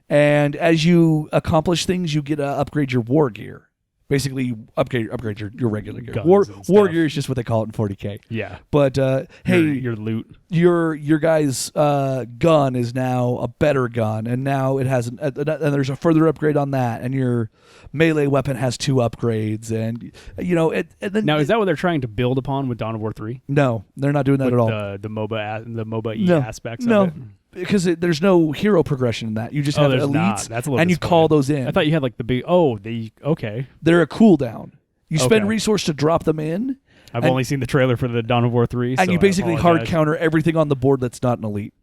and as you accomplish things, you get to upgrade your war gear. basically upgrade your regular gear.
Guns
War
and stuff.
gear is just what they call it in 40K.
Yeah.
But hey,
your loot.
your guy's gun is now a better gun, and now it has and there's a further upgrade on that, and your melee weapon has 2 upgrades, and and then
Now, is that what they're trying to build upon with Dawn of War 3?
No, they're not doing that
With
at all.
The MOBA
No.
aspects
No.
of it?
Because there's no hero progression in that. You just have
there's
elites,
not. That's a little
and you call those in.
I thought you had like the big. Okay.
They're a cooldown. You spend
Okay.
resource to drop them in,
I've
And-
only seen the trailer for the Dawn of War 3.
and
so
you
I
basically hard
apologize.
counter everything on the board that's not an elite.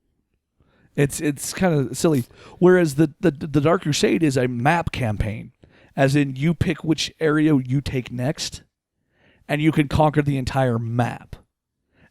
It's kind of silly. Whereas the Dark Crusade is a map campaign, as in you pick which area you take next, and you can conquer the entire map.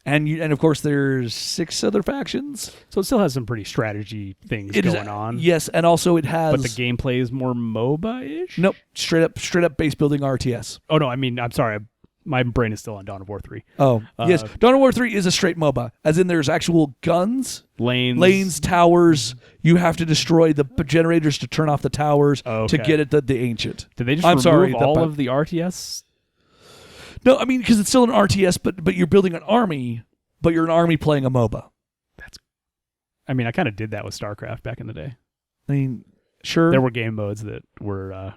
And of course there's 6 other factions.
So it still has some pretty strategy things going on.
Yes, and also it has.
But the gameplay is more MOBA-ish?
Nope, straight up base building RTS.
Oh, no, I mean, I'm sorry. My brain is still on Dawn of War 3.
Oh, yes. Dawn of War 3 is a straight MOBA, as in there's actual guns,
Lanes,
towers. You have to destroy the generators to turn off the towers to
Okay.
get at the ancient.
Did they just
I'm
remove
sorry,
all of the RTS?
No, I mean, because it's still an RTS, but you're building an army, but you're an army playing a MOBA.
I mean, I kind of did that with StarCraft back in the day.
I mean, sure.
There were game modes that were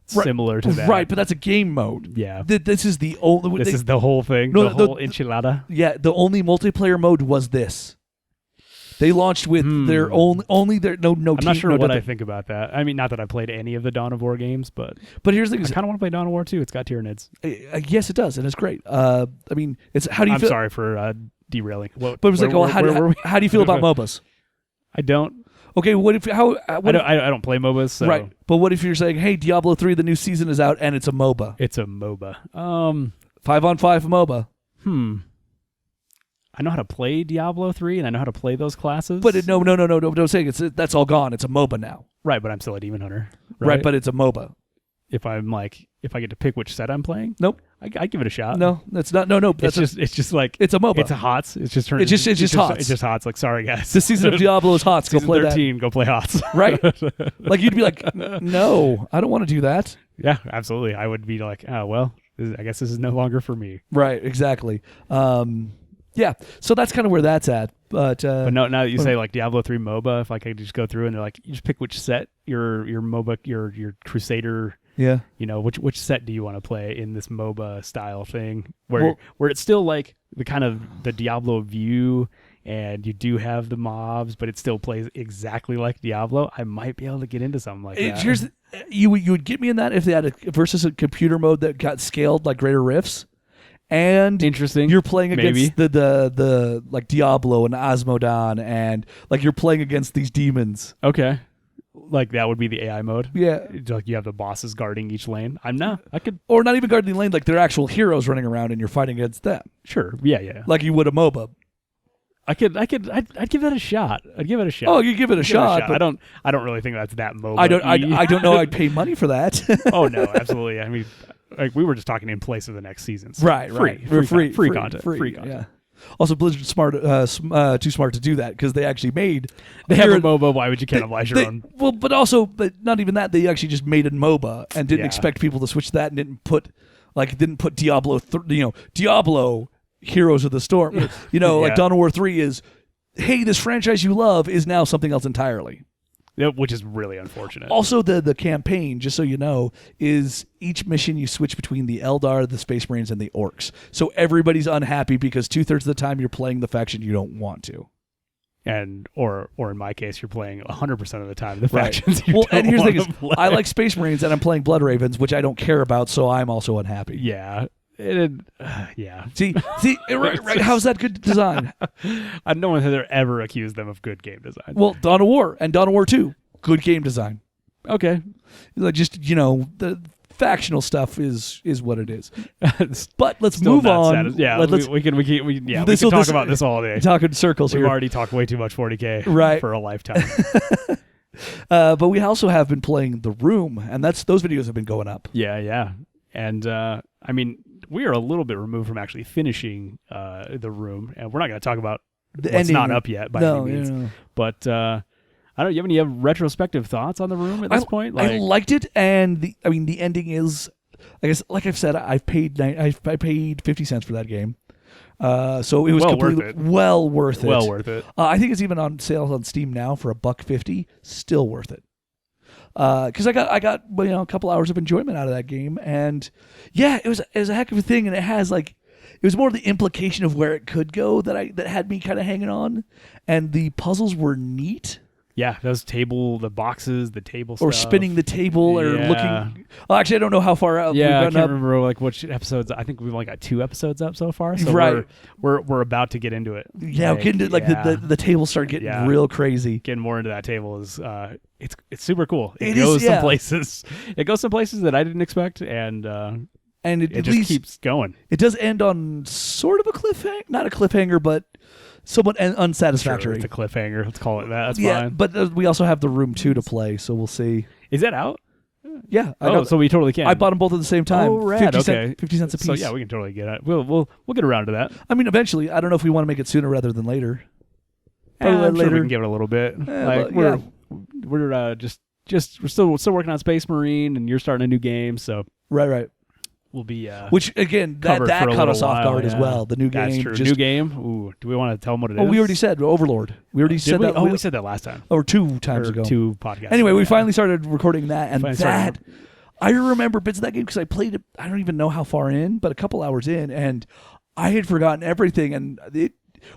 similar to that.
Right, but that's a game mode.
Yeah.
This is the only...
This is the whole thing,
No,
the whole enchilada.
Yeah, the only multiplayer mode was this. They launched with their only their no.
I'm not sure
no
what I
nothing.
think about that. I mean, not that I played any of the Dawn of War games, but
But here's the
I
thing:
kind of want to play Dawn of War 2. It's got Tyranids.
yes, it does, and it's great. I mean, it's how do you
I'm
feel?
sorry for derailing.
But it was like, well, how do you feel about MOBAs?
I don't.
Okay, what if
I don't play MOBAs. So
right? But what if you're saying, hey, Diablo 3, the new season is out, and it's a MOBA,
it's a MOBA.
5-on-5 MOBA.
I know how to play Diablo 3, and I know how to play those classes.
But no, don't say that's all gone. It's a MOBA now.
Right, but I'm still a Demon Hunter.
Right, but it's a MOBA.
If I get to pick which set I'm playing,
Nope.
I give it a shot.
No, that's not. No,
It's just like
it's a MOBA.
It's a HOTS. It's just
It's just HOTS.
It's just HOTS. Like, sorry guys.
This season of Diablo is HOTS. Go
Season
play
13, go play HOTS.
that. Right? Like you'd be like, no, I don't want to do that.
Yeah, absolutely. I would be like, oh well, I guess this is no longer for me.
Right? Exactly. Yeah. So that's kind of where that's at. But
no, now that you say like Diablo 3 MOBA, if I could just go through and they're like, you just pick which set your MOBA, your Crusader.
Yeah.
Which set do you want to play in this MOBA style thing where it's still like the kind of the Diablo view and you do have the mobs, but it still plays exactly like Diablo? I might be able to get into something like that.
You would get me in that if they had versus a computer mode that got scaled like Greater Rifts. And
interesting.
You're playing against
maybe.
the like Diablo and Asmodon, and like you're playing against these demons.
Okay. Like that would be the AI mode.
Yeah.
Like you have the bosses guarding each lane. I could.
Or not even guarding the lane, like they're actual heroes running around and you're fighting against them.
Sure. Yeah.
Like you would a MOBA.
I'd give that a shot. I'd give it a shot.
Oh, you give it a shot. But
I don't really think that's that MOBA.
I don't know I'd pay money for that.
Oh no, absolutely. I mean, like we were just talking in place of the next seasons.
Right.
Free content.
Yeah. Also, Blizzard's too smart to do that because they actually made.
They have a MOBA. Why would you cannibalize your own?
Well, but not even that. They actually just made a MOBA and didn't expect people to switch that and didn't put Diablo. Diablo Heroes of the Storm. Like Dawn of War 3 is, hey, this franchise you love is now something else entirely.
Yeah, which is really unfortunate.
Also, the campaign, just so you know, is each mission you switch between the Eldar, the Space Marines, and the Orcs. So everybody's unhappy because 2/3 of the time you're playing the faction you don't want to.
And or in my case, you're playing 100% of the time the factions.
And here's the thing: is I like Space Marines and I'm playing Blood Ravens, which I don't care about, so I'm also unhappy.
Yeah. Yeah.
See, right? How's that good design?
No one has ever accused them of good game design.
Well, Dawn of War and Dawn of War 2, good game design.
Okay.
Like just the factional stuff is what it is. But let's
Still
move on.
Yeah, we can talk about this all day.
Talk in circles
We've
here.
already talked way too much
40K
for a lifetime.
But we also have been playing The Room, and those videos have been going up.
Yeah. And I mean, we are a little bit removed from actually finishing The Room, and we're not going to talk about what's not up yet by any means.
No.
But I don't. You have any retrospective thoughts on The Room at this point?
I liked it, and the ending is I guess, like I've said, I paid 50 cents for that game. So it was well worth it.
Well worth it.
I think it's even on sale on Steam now for $1.50. Still worth it. Because I got a couple hours of enjoyment out of that game, and yeah, it was a heck of a thing, and it was more the implication of where it could go that had me kind of hanging on, and the puzzles were neat.
Yeah, the boxes, the table stuff.
Or spinning the table, or looking. Well, actually, I don't know how far out.
Yeah, I can't remember which episodes. I think we've only got 2 episodes up so far. So
right.
we're about to get into it.
Yeah, getting into the tables start getting real crazy.
Getting more into that table is it's super cool. It goes some places. It goes some places that I didn't expect, and it just keeps going.
It does end on sort of a cliffhanger, not a cliffhanger, but somewhat unsatisfactory.
Sure, it's a cliffhanger. Let's call it that. That's fine.
But we also have the Room 2 to play, so we'll see.
Is that out?
Yeah.
So we totally can.
I bought them both at the same time.
Oh, rad.
50 cents a piece.
So yeah, we can totally get it. We'll get around to that.
I mean, eventually. I don't know if we want to make it sooner rather than later.
I'm sure we can give it a little bit. We're still working on Space Marine, and you're starting a new game, so
right.
We'll be
which again that caught us off guard as well. The new game.
That's true. New game. Ooh, do we want to tell them what it is?
Oh, we already said Overlord. We already said that.
Oh, we said that last time.
Or 2 times ago.
2 podcasts.
Anyway, we finally started recording that, and I remember bits of that game because I played it. I don't even know how far in, but a couple hours in, and I had forgotten everything. And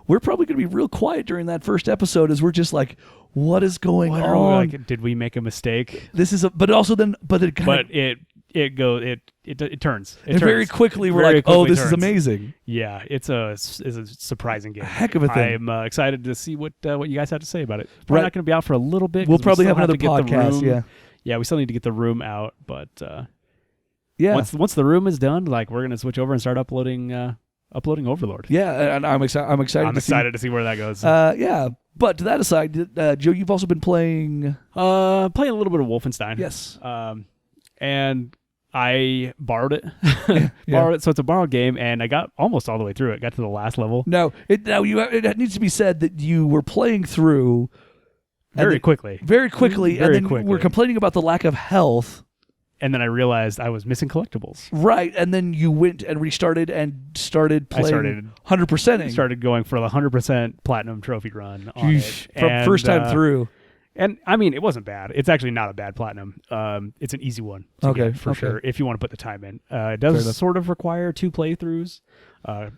we're probably going to be real quiet during that first episode as we're just like, what is going on?
Did we make a mistake?
This is
It turns.
And very quickly we're like, oh, this is amazing.
Yeah, it's a surprising game.
A heck of a thing.
I'm excited to see what you guys have to say about it. We're not going to be out for a little bit.
We'll probably have another podcast.
Yeah, we still need to get the room out, but
yeah.
Once the room is done, we're going to switch over and start uploading Overlord.
Yeah, and I'm excited
to see where that goes.
Yeah. But to that aside, Joe, you've also been playing
a little bit of Wolfenstein.
Yes.
And I borrowed it. So it's a borrowed game, and I got almost all the way through it. Got to the last level.
It needs to be said that you were playing through
very quickly,
and then we're complaining about the lack of health.
And then I realized I was missing collectibles.
Right, and then you went and restarted and started playing 100%ing.
Started going for the 100% platinum trophy run on it.
From first time through.
And I mean, it wasn't bad. It's actually not a bad platinum. It's an easy one to get for sure if you want to put the time in. It does sort of require 2 playthroughs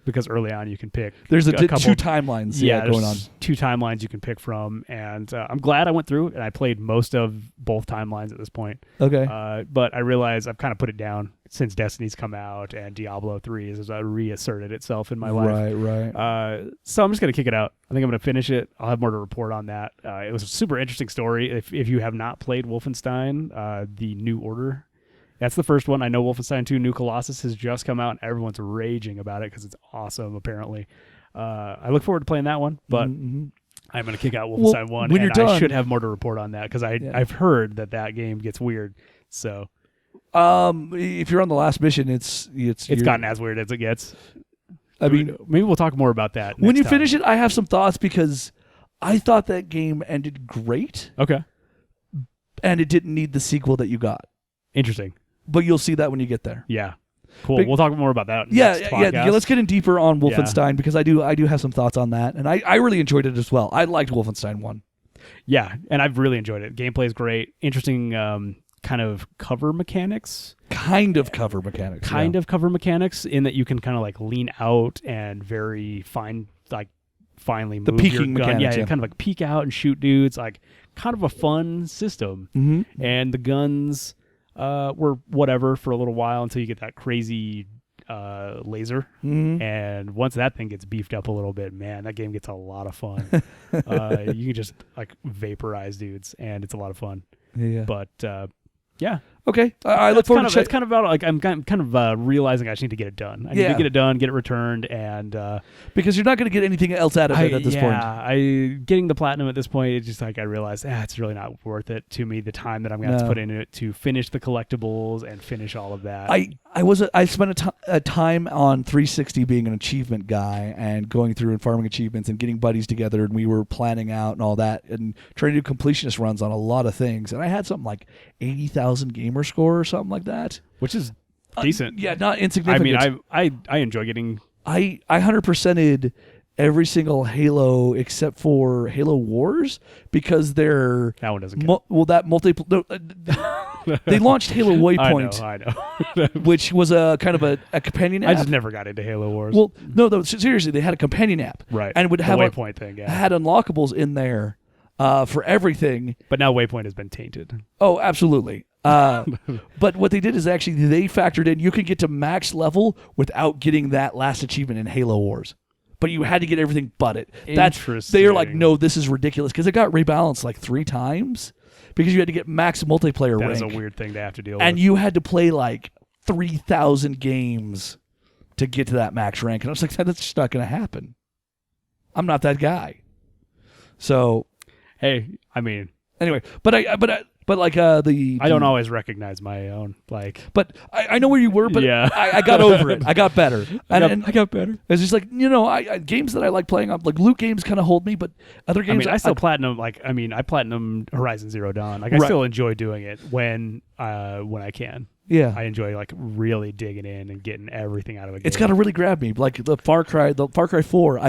because early on you can pick.
There's 2 timelines going on.
2 timelines you can pick from, and I'm glad I went through and I played most of both timelines at this point.
Okay.
But I realize I've kind of put it down since Destiny's come out and Diablo 3 has reasserted itself in my life.
Right.
So I'm just going to kick it out. I think I'm going to finish it. I'll have more to report on that. It was a super interesting story. If you have not played Wolfenstein, The New Order, that's the first one. I know Wolfenstein 2 New Colossus has just come out and everyone's raging about it because it's awesome, apparently. I look forward to playing that one, but I'm going to kick out Wolfenstein 1, and I should have more to report on that because I've heard that game gets weird. So...
if you're on the last mission, it's
gotten as weird as it gets.
I mean,
maybe we'll talk more about that
when you
time.
finish it. I have some thoughts because I thought that game ended great.
Okay,
and it didn't need the sequel that you got.
Interesting,
but you'll see that when you get there.
Yeah, cool. We'll talk more about that. Next podcast.
Let's get in deeper on Wolfenstein because I do have some thoughts on that, and I really enjoyed it as well. I liked Wolfenstein 1.
Yeah, and I've really enjoyed it. Gameplay is great. Interesting. Kind of cover mechanics in that you can kind of lean out and very finely move
the peeking
your gun.
Mechanics,
kind of peek out and shoot dudes, kind of a fun system.
Mm-hmm.
And the guns were whatever for a little while until you get that crazy laser.
Mm-hmm.
And once that thing gets beefed up a little bit, man, that game gets a lot of fun. You can just vaporize dudes and it's a lot of fun.
Yeah.
But yeah.
Okay. I look forward to
It's kind of about I'm kind of realizing I just need to get it done. I need to get it done, get it returned, and
because you're not going to get anything else out of it at this point.
Yeah, getting the platinum at this point, it's just I realized it's really not worth it to me. The time that I'm going to have to put into it to finish the collectibles and finish all of that.
I spent a time on 360 being an achievement guy and going through and farming achievements and getting buddies together, and we were planning out and all that and trying to do completionist runs on a lot of things. And I had something like 80,000 gamer score or something like that,
which is decent.
Yeah, not insignificant.
I mean, I enjoy getting.
I 100%ed every single Halo except for Halo Wars because they're
That one doesn't count.
that multiple. They launched Halo Waypoint,
I know.
which was a kind of a companion app.
I just never got into Halo Wars.
Well, no, seriously, they had a companion app,
right?
And it would
the
have
Waypoint thing. Yeah.
had unlockables in there for everything.
But now Waypoint has been tainted.
Oh, absolutely. But what they did is actually they factored in you could get to max level without getting that last achievement in Halo Wars. But you had to get everything but it. They're like, no, this is ridiculous because it got rebalanced like 3 times because you had to get max multiplayer rank.
That is a weird thing to have to deal with.
And you had to play like 3,000 games to get to that max rank. And I was like, that's just not going to happen. I'm not that guy. So,
hey, I mean,
anyway, but like I
don't always recognize my own like.
But I know where you were, but
yeah.
I got over it. I got better.
I got better.
It's just like I games that I like playing on like loot games kind of hold me, but other games.
I still platinum I platinum Horizon Zero Dawn. Like I still enjoy doing it when I can.
Yeah,
I enjoy like really digging in and getting everything out of a game.
It's got to really grab me. Like the Far Cry 4.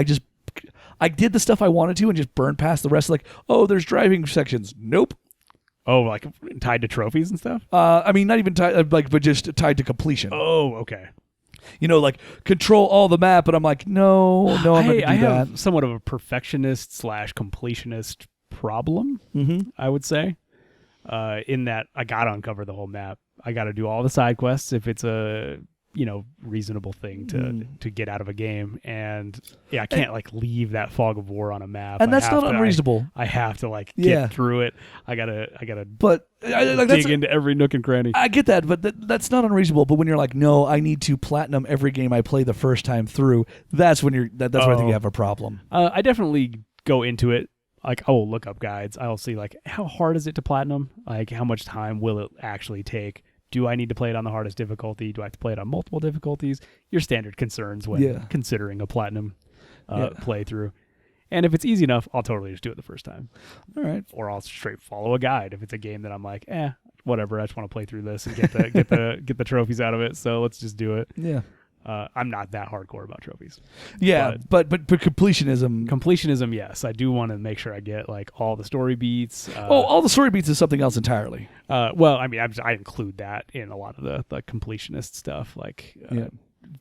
I did the stuff I wanted to and just burned past the rest. Like, oh, there's driving sections. Nope.
Oh, like tied to trophies and stuff?
I mean, not even tied, but just tied to completion.
Oh, okay.
Like control all the map, but I'm like, no, I'm not going to do
I
that.
have somewhat of a perfectionist / completionist problem, I would say, in that I got to uncover the whole map. I got to do all the side quests if it's a reasonable thing to get out of a game, and I can't like leave that fog of war on a map,
and that's not unreasonable.
I have to like get through it. I gotta
but
dig into every nook and cranny.
I get that, but that's not unreasonable. But when you're like, no, I need to platinum every game I play the first time through, that's when that's where I think you have a problem.
I definitely go into it. Like, I will look up guides. I'll see like how hard is it to platinum? Like how much time will it actually take? Do I need to play it on the hardest difficulty? Do I have to play it on multiple difficulties? Your standard concerns when considering a platinum playthrough. And if it's easy enough, I'll totally just do it the first time.
All right.
Or I'll straight follow a guide if it's a game that I'm like, whatever. I just want to play through this and get the get the trophies out of it. So let's just do it.
Yeah.
I'm not that hardcore about trophies.
Yeah, but completionism.
Completionism, yes. I do want to make sure I get like all the story beats.
All the story beats is something else entirely.
Well, I mean, I include that in a lot of the completionist stuff. Like,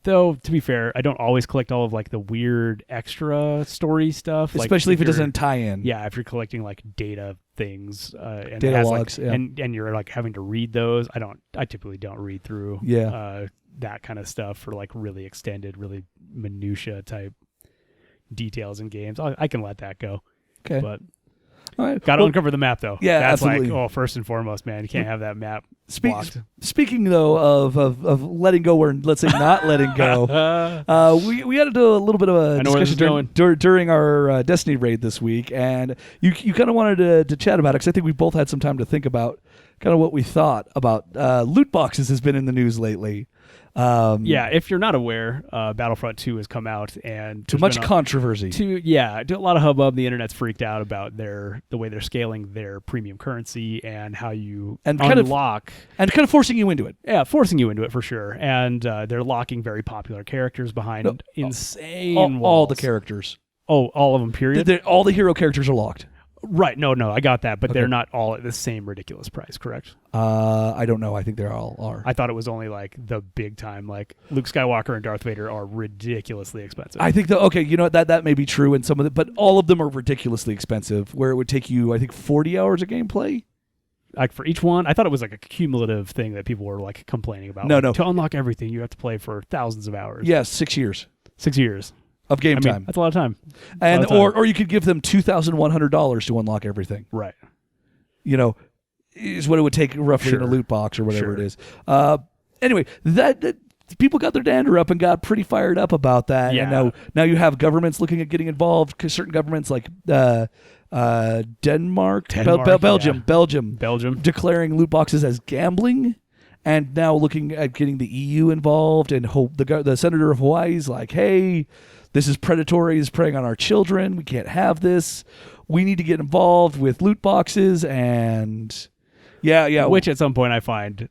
though, to be fair, I don't always collect all of like the weird extra story stuff.
Especially if it doesn't tie in.
Yeah, if you're collecting like data things and
data logs,
and you're like having to read those. I typically don't read through. That kind of stuff for like really extended, really minutia type details in games. I can let that go.
Okay.
But
all right.
Got to uncover the map though.
Yeah,
that's
absolutely.
like, first and foremost, man, you can't have that map blocked.
Speaking though of letting go or let's say not letting go, we had to do a little bit of a discussion during our Destiny raid this week, and you kind of wanted to chat about it because I think we both had some time to think about kind of what we thought about loot boxes has been in the news lately.
If you're not aware, Battlefront 2 has come out and
too much controversy.
A lot of hubbub. The internet's freaked out about the way they're scaling their premium currency and how you unlock
and kind of forcing you into it.
Yeah, forcing you into it for sure. And they're locking very popular characters behind insane walls.
All the characters.
Oh, all of them. Period.
All the hero characters are locked.
Right. No, I got that, but they're not all at the same ridiculous price, correct?
I don't know. I think they all are.
I thought it was only like the big time, like Luke Skywalker and Darth Vader are ridiculously expensive.
I think that may be true in some of it, but all of them are ridiculously expensive, where it would take you, I think, 40 hours of gameplay.
Like for each one? I thought it was like a cumulative thing that people were like complaining about.
No.
To unlock everything, you have to play for thousands of hours.
Yes, 6 years.
6 years.
Of game time.
That's a lot of time.
And or you could give them $2,100 to unlock everything.
Right.
Is what it would take roughly in a loot box or whatever it is. Anyway, that people got their dander up and got pretty fired up about that.
Yeah.
And now you have governments looking at getting involved. Cause certain governments like Denmark, Belgium declaring loot boxes as gambling. And now looking at getting the EU involved, and the senator of Hawaii is like, hey, this is predatory, it's preying on our children. We can't have this. We need to get involved with loot boxes and... Yeah.
Which at some point I find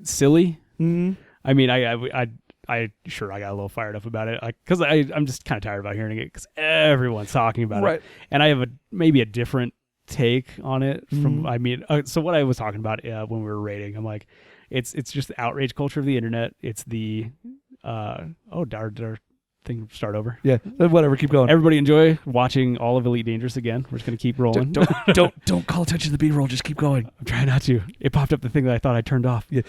silly
Mm-hmm.
I mean, I got a little fired up about it, because I'm just kind of tired about hearing it because everyone's talking about it, and I have maybe a different take on it from. I mean, so what I was talking about when we were rating, I'm like, it's just the outrage culture of the internet. It's the our thing start over.
Yeah, whatever. Keep going.
Everybody enjoy watching all of Elite Dangerous again. We're just gonna keep rolling.
Don't call attention to the B-roll. Just keep going.
I'm trying not to. It popped up the thing that I thought I turned off.
Yeah.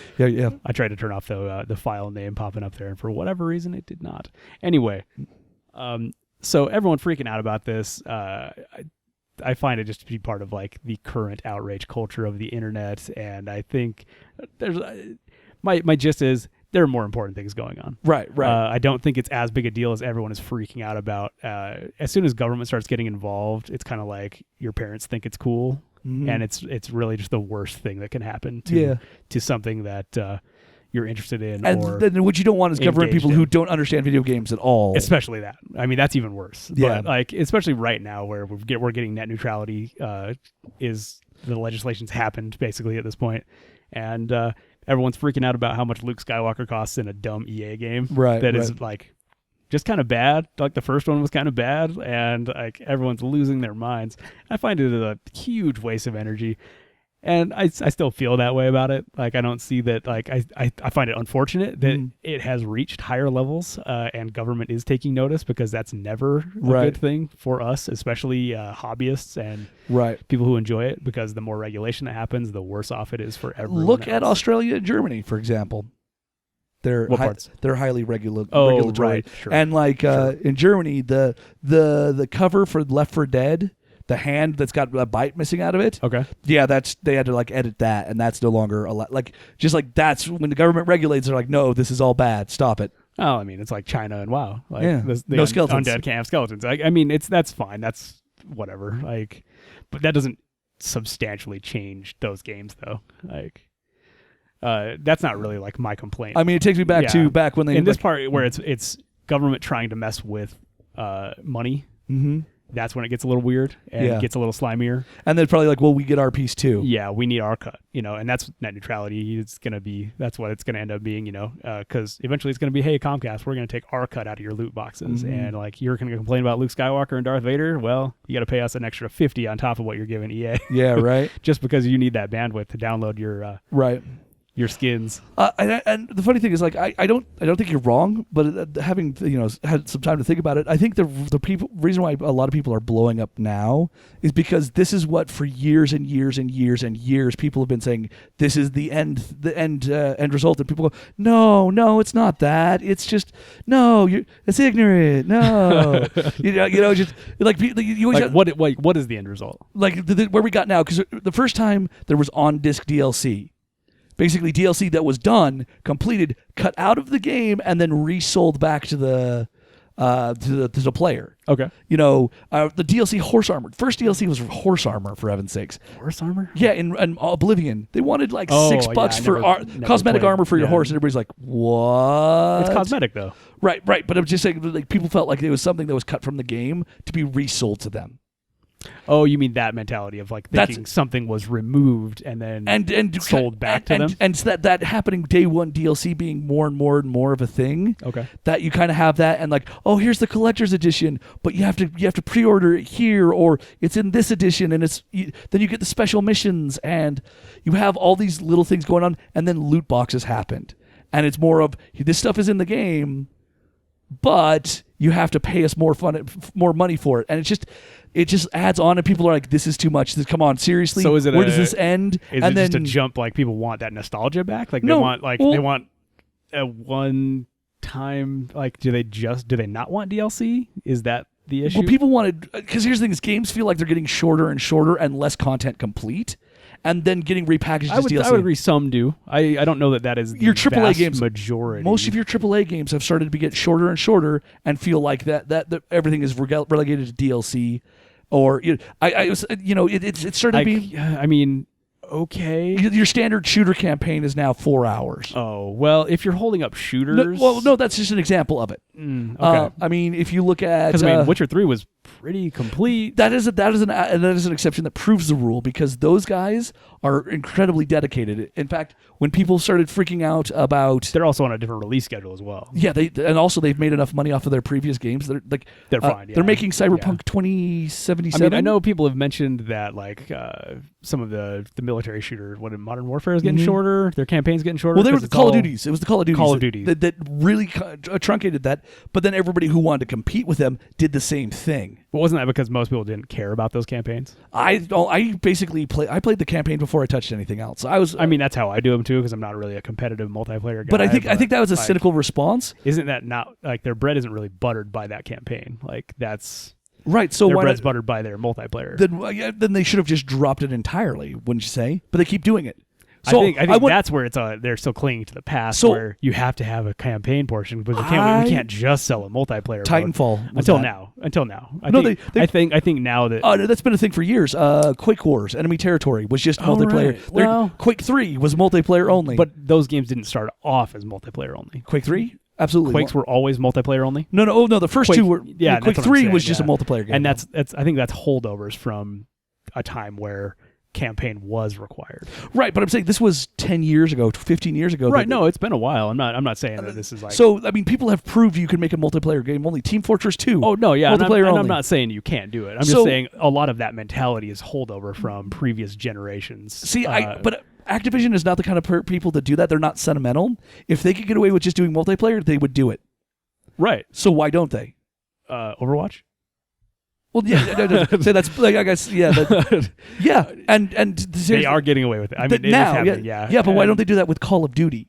I tried to turn off the file name popping up there, and for whatever reason, it did not. Anyway, so everyone freaking out about this. I find it just to be part of like the current outrage culture of the internet, and I think there's my gist is there are more important things going on.
Right.
I don't think it's as big a deal as everyone is freaking out about. As soon as government starts getting involved, it's kind of like your parents think it's cool, and it's really just the worst thing that can happen to something that you're interested in.
And then what you don't want is government people who don't understand video games at all.
Especially that. I mean, that's even worse.
Yeah.
But like, especially right now where we're getting net neutrality, is the legislation's happened basically at this point, and everyone's freaking out about how much Luke Skywalker costs in a dumb EA game.
Right.
That is like just kind of bad. Like the first one was kind of bad, and like everyone's losing their minds. I find it a huge waste of energy. And I still feel that way about it. Like, I don't see that, like, I find it unfortunate that it has reached higher levels and government is taking notice, because that's never a good thing for us, especially hobbyists and people who enjoy it, because the more regulation that happens, the worse off it is for everyone.
Look at Australia and Germany, for example. They're highly regulatory.
Right. Sure.
And like in Germany, the cover for Left 4 Dead, the hand that's got a bite missing out of it.
Okay.
Yeah, they had to like edit that, and that's no longer like just like that's when the government regulates. They're like, no, this is all bad. Stop it.
Oh, I mean, it's like China and WoW. Like,
no skeletons.
Undead can't have skeletons. I mean, that's fine. That's whatever. Like, but that doesn't substantially change those games, though. Like, that's not really like my complaint.
I mean, it takes me back to when they
in this part where it's government trying to mess with money. Mm-hmm. That's when it gets a little weird and gets a little slimier.
And then probably like, well, we get our piece too.
Yeah, we need our cut, and that's net neutrality. That's what it's going to end up being, because eventually it's going to be, hey, Comcast, we're going to take our cut out of your loot boxes. And like, you're going to complain about Luke Skywalker and Darth Vader. Well, you got to pay us an extra $50 on top of what you're giving EA.
Yeah, right.
Just because you need that bandwidth to download your your skins.
And the funny thing is, like, I don't think you're wrong, but having had some time to think about it, I think the reason why a lot of people are blowing up now is because this is what for years and years and years and years people have been saying. This is the end result, and people go, no, it's not that. It's just it's ignorant. No, just like you always
what is the end result?
Like where we got now, because the first time there was on-disc DLC. Basically, DLC that was done, completed, cut out of the game, and then resold back to the player.
Okay.
The DLC Horse Armor. First DLC was Horse Armor, for heaven's sakes.
Horse Armor?
Yeah, in Oblivion, they wanted like $6 for cosmetic armor for your horse, and everybody's like, "What?"
It's cosmetic though.
Right. But I'm just saying, like, people felt like it was something that was cut from the game to be resold to them.
Oh, you mean that mentality of like thinking something was removed and then sold back to them?
And so that happening day one DLC being more and more and more of a thing.
Okay.
That you kind of have that, and like, oh, here's the collector's edition, but you have to pre-order it here, or it's in this edition, and then you get the special missions, and you have all these little things going on, and then loot boxes happened, and it's more of this stuff is in the game, but you have to pay us more money for it, and it just adds on, and people are like, this is too much. Come on, seriously?
So where
does this end?
Is it just a jump, like people want that nostalgia back? Like they want a one time, like do they not want DLC? Is that the issue?
Well, people wanted, because here's the thing, is games feel like they're getting shorter and shorter and less content complete, and then getting repackaged as DLC.
I would agree some do. I don't know that is
your AAA games
majority.
Most of your AAA games have started to get shorter and shorter and feel like that everything is relegated to DLC. Or it's starting to be.
I mean, okay.
Your standard shooter campaign is now 4 hours.
Oh well, if you're holding up shooters,
no, that's just an example of it.
Okay.
I mean, if you look at,
because Witcher 3 was pretty complete.
That is an exception that proves the rule, because those guys are incredibly dedicated. In fact, when people started freaking out about,
they're also on a different release schedule as well.
Yeah, they've made enough money off of their previous games. They're
fine. Yeah.
They're making Cyberpunk 2077.
I mean, I know people have mentioned that some of the military shooter, Modern Warfare is getting shorter. Their campaign's getting shorter.
Well, they were the Call of Duties. It was the Call of Duties. That really truncated that. But then everybody who wanted to compete with them did the same thing.
But wasn't that because most people didn't care about those campaigns?
I basically played the campaign before I touched anything else.
I mean, that's how I do them too, because I'm not really a competitive multiplayer guy.
But I think that was a cynical response.
Isn't that not their bread isn't really buttered by that campaign? That's
right. So
their bread's buttered by their multiplayer.
Then they should have just dropped it entirely, wouldn't you say? But they keep doing it.
So I think that's where they're still clinging to the past, where you have to have a campaign portion, but we can't just sell a multiplayer.
Titanfall
until now. I think now that
no, that's been a thing for years. Quake Wars, Enemy Territory was just multiplayer.
Right. Well,
Quake 3 was multiplayer only,
but those games didn't start off as multiplayer only.
Quake 3. Absolutely.
Quakes were always multiplayer only?
No. The first two were. Yeah, Quake 3 was just a multiplayer game.
And I think that's holdovers from a time where campaign was required.
Right, but I'm saying this was 10 years ago, 15 years ago.
Right, no, it's been a while. I'm not saying that this is like...
So, I mean, people have proved you can make a multiplayer game only. Team Fortress 2.
Oh, no, yeah.
Multiplayer only.
I'm not saying you can't do it. I'm just saying a lot of that mentality is holdover from previous generations.
See, but Activision is not the kind of people that do that. They're not sentimental. If they could get away with just doing multiplayer, they would do it.
Right.
So why don't they?
Overwatch?
Well, yeah, so that's like, I guess, yeah, and
they are getting away with it. I mean, it
now,
is happening,
yeah. But why don't they do that with Call of Duty?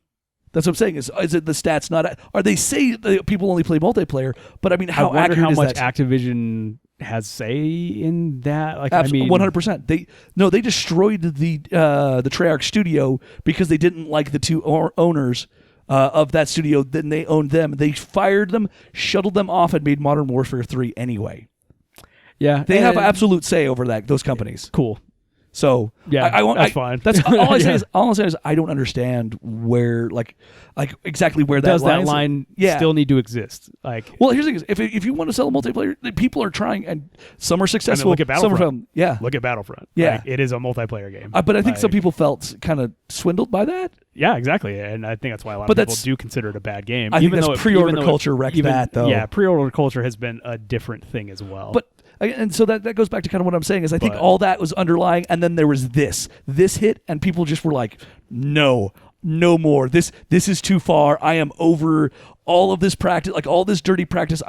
That's what I'm saying. Is it the stats not? Or they say that people only play multiplayer, but I mean, how accurate
how
is
much
that?
Activision has say in that? Like,
absolutely, 100%. They destroyed the Treyarch studio because they didn't like the two owners of that studio. Then they owned them. They fired them, shuttled them off, and made Modern Warfare 3 anyway.
Yeah,
they have absolute say over those companies.
Cool.
So
yeah, that's fine.
That's all I say. All I say is I don't understand where like exactly where
does
that
line still need to exist. Like,
well, here's the thing: if you want to sell a multiplayer, people are trying, and some are successful.
Look at Battlefront.
Yeah,
look at Battlefront.
Yeah,
like, it is a multiplayer game.
But I think some people felt kind of swindled by that.
Yeah, exactly, and I think that's why a lot of people do consider it a bad game.
I think that's pre-order culture wrecked that, though.
Yeah, pre-order culture has been a different thing as well.
And so that goes back to kind of what I'm saying is I think all that was underlying, and then there was this hit, and people just were like, no more. This is too far. I am over all of this practice, like all this dirty practice.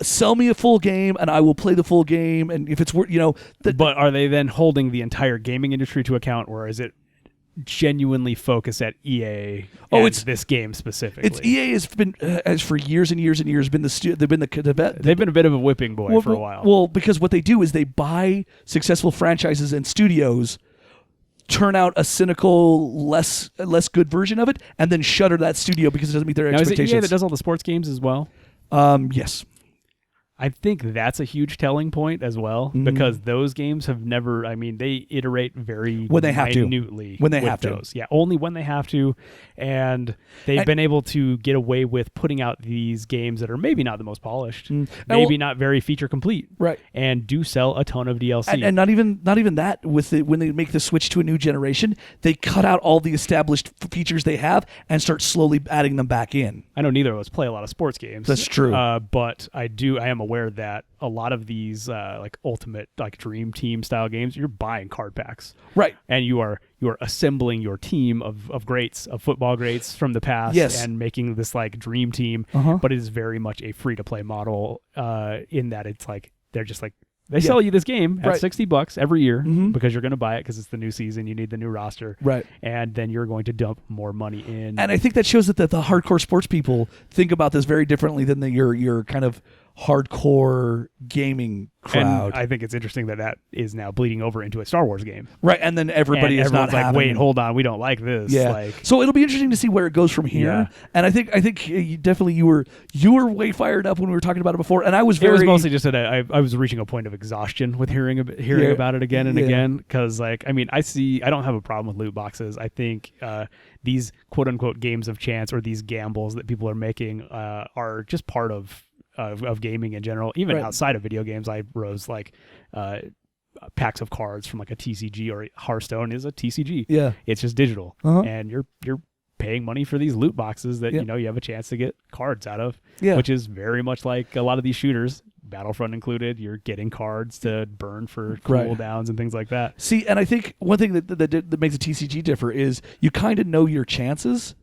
Sell me a full game, and I will play the full game. And if it's worth,
but are they then holding the entire gaming industry to account, or is it genuinely focused at EA? It's this game specifically.
It's EA has been as for years and years and years been they've been
a bit of a whipping boy for a while.
Well, because what they do is they buy successful franchises and studios, turn out a cynical, less good version of it, and then shutter that studio because it doesn't meet their expectations.
Is it EA that does all the sports games as well?
Yes.
I think that's a huge telling point as well, because those games have never, they iterate very
when they have
minutely.
When they have
those. Yeah, only when they have to. And they've been able to get away with putting out these games that are maybe not the most polished, maybe not very feature complete,
right?
And do sell a ton of DLC.
And not even that, when they make the switch to a new generation, they cut out all the established features they have and start slowly adding them back in.
I know neither of us play a lot of sports games.
That's true.
But I am aware that a lot of these ultimate dream team style games, you're buying card packs,
right?
And you are assembling your team of greats, of football greats from the past, and making this dream team. But it is very much a free to play model in that it's they're just they sell you this game at $60 every year because you're going to buy it because it's the new season, you need the new roster,
right?
And then you're going to dump more money in.
And I think that shows that the hardcore sports people think about this very differently than your kind of hardcore gaming crowd.
And I think it's interesting that is now bleeding over into a Star Wars game,
right? And then everyone's
not wait, hold on, we don't like this.
Yeah. So it'll be interesting to see where it goes from here. Yeah. And I think you were way fired up when we were talking about it before, and I was very.
It was mostly just that I was reaching a point of exhaustion with hearing about it again and again, because I don't have a problem with loot boxes. I think these quote unquote games of chance or these gambles that people are making are just part of of gaming in general. Even outside of video games, I rose like packs of cards from like a TCG, or Hearthstone is a TCG.
Yeah,
it's just digital, and you're paying money for these loot boxes that you have a chance to get cards out of. Yeah, which is very much like a lot of these shooters, Battlefront included. You're getting cards to burn for cooldowns and things like that.
See, and I think one thing that makes a TCG differ is you kind of know your chances.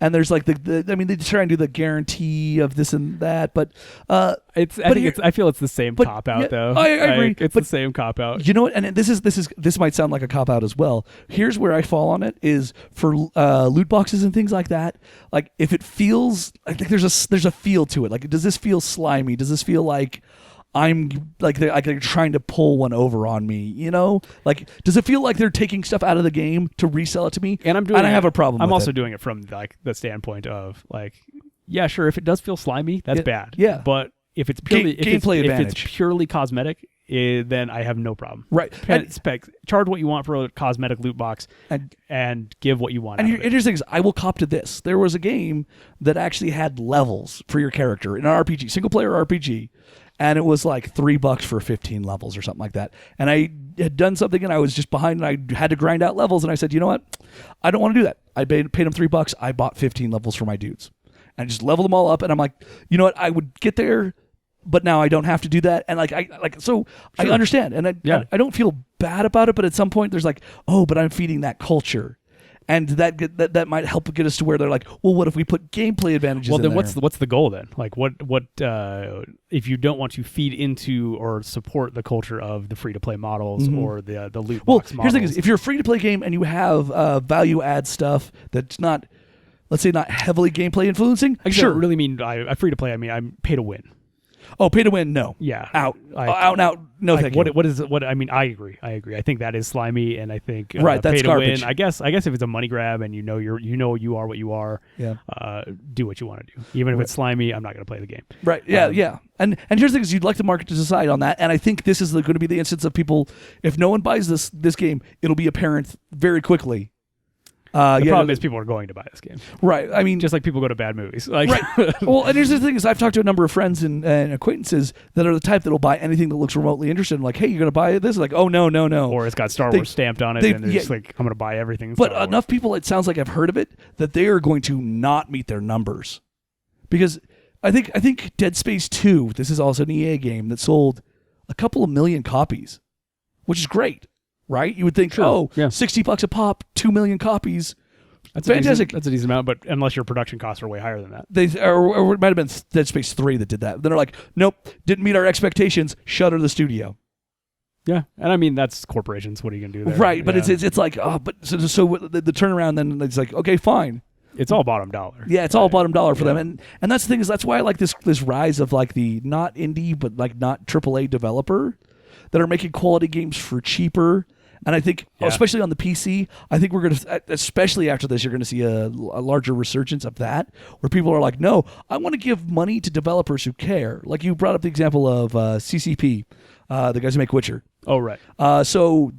And there's like they try and do the guarantee of this and that, but
I feel it's the same cop out though.
I agree.
It's the same cop out.
You know what? And this might sound like a cop out as well. Here's where I fall on it is for loot boxes and things like that. Like if it feels like there's a feel to it. Like does this feel slimy? Does this feel like I'm like they're trying to pull one over on me, you know? Like, does it feel like they're taking stuff out of the game to resell it to me?
And
I have a problem.
I'm also doing it from like the standpoint of like, yeah, sure, if it does feel slimy, that's bad.
Yeah,
but if it's purely
gameplay advantage,
if it's purely cosmetic, then I have no problem.
Right.
Charge what you want for a cosmetic loot box and give what you want.
And here's the thing: I will cop to this. There was a game that actually had levels for your character in an RPG, single player RPG. And it was like $3 for 15 levels or something like that. And I had done something and I was just behind and I had to grind out levels. And I said, you know what? I don't want to do that. I paid them $3. I bought 15 levels for my dudes. And I just leveled them all up. And I'm like, you know what? I would get there, but now I don't have to do that. And I understand. And I don't feel bad about it. But at some point there's like, oh, but I'm feeding that culture. And that might help get us to where they're like, well, what if we put gameplay advantages?
Well, then
in
what's the goal then? Like, what if you don't want to feed into or support the culture of the free to play models or the loot box models?
Here's the thing: is if you're a free to play game and you have value add stuff that's not, let's say, not heavily gameplay influencing,
sure. I really mean I free to play. I mean I'm pay to win.
Oh, pay to win? No.
Yeah.
Out and out. No, thank you.
What is it? What I mean, I agree. I think that is slimy, and I think
that's
pay to
garbage.
win. I guess if it's a money grab and you are what you are.
Yeah.
Do what you want to do, even if it's slimy. I'm not going to play the game.
Right. Yeah. Yeah. And here's the thing: is you'd like the market to decide on that, and I think this is going to be the instance of people. If no one buys this game, it'll be apparent very quickly.
The problem is people are going to buy this game.
Right. I mean,
just like people go to bad movies. Like,
right. Well, and here's the thing is I've talked to a number of friends and acquaintances that are the type that will buy anything that looks remotely interesting. Like, hey, you're going to buy this? Like, oh, no.
Or it's got Star Wars stamped on it, and they're just like, I'm going to buy everything.
But enough people, it sounds like I've heard of it, that they are going to not meet their numbers. Because I think Dead Space 2, this is also an EA game that sold a couple of million copies, which is great, right? You would think, $60 a pop, 2 million copies.
That's
fantastic.
That's a decent amount, but unless your production costs are way higher than that.
Or it might have been Dead Space 3 that did that. Then they're like, nope, didn't meet our expectations, shutter the studio.
Yeah, and I mean, that's corporations. What are you going to do there?
Right, but it's like, so the turnaround then, it's like, okay, fine.
It's all bottom dollar.
Yeah, it's all bottom dollar for them. And that's the thing, is that's why I like this rise of like the not indie, but like not AAA developer that are making quality games for cheaper. And I think, especially on the PC, I think we're going to, especially after this, you're going to see a larger resurgence of that, where people are like, no, I want to give money to developers who care. Like you brought up the example of CCP, the guys who make Witcher.
Oh, right.
So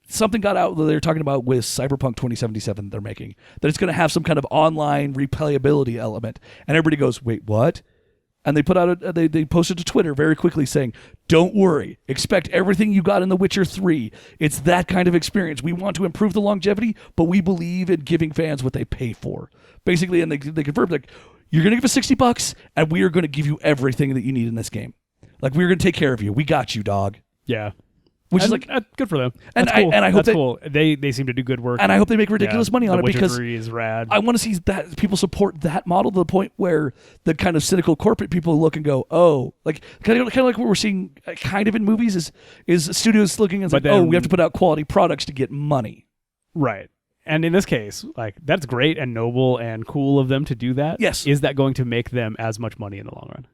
something got out that they're talking about with Cyberpunk 2077 they're making, that it's going to have some kind of online replayability element. And everybody goes, wait, what? And they put out they posted to Twitter very quickly saying, don't worry, expect everything you got in The Witcher 3. It's that kind of experience. We want to improve the longevity, but we believe in giving fans what they pay for. Basically, and they confirmed, like, you're going to give us $60 and we are going to give you everything that you need in this game. Like, we're going to take care of you. We got you, dog.
Yeah.
Which is like
good for them.
And
that's cool.
I hope
that's cool. They seem to do good work.
And I hope they make ridiculous money on it, because
The Witcher 3 is rad.
I want to see that people support that model to the point where the kind of cynical corporate people look and go, oh, like kind of like what we're seeing kind of in movies is studios looking and like, oh, we have to put out quality products to get money.
Right. And in this case, like, that's great and noble and cool of them to do that.
Yes.
Is that going to make them as much money in the long run?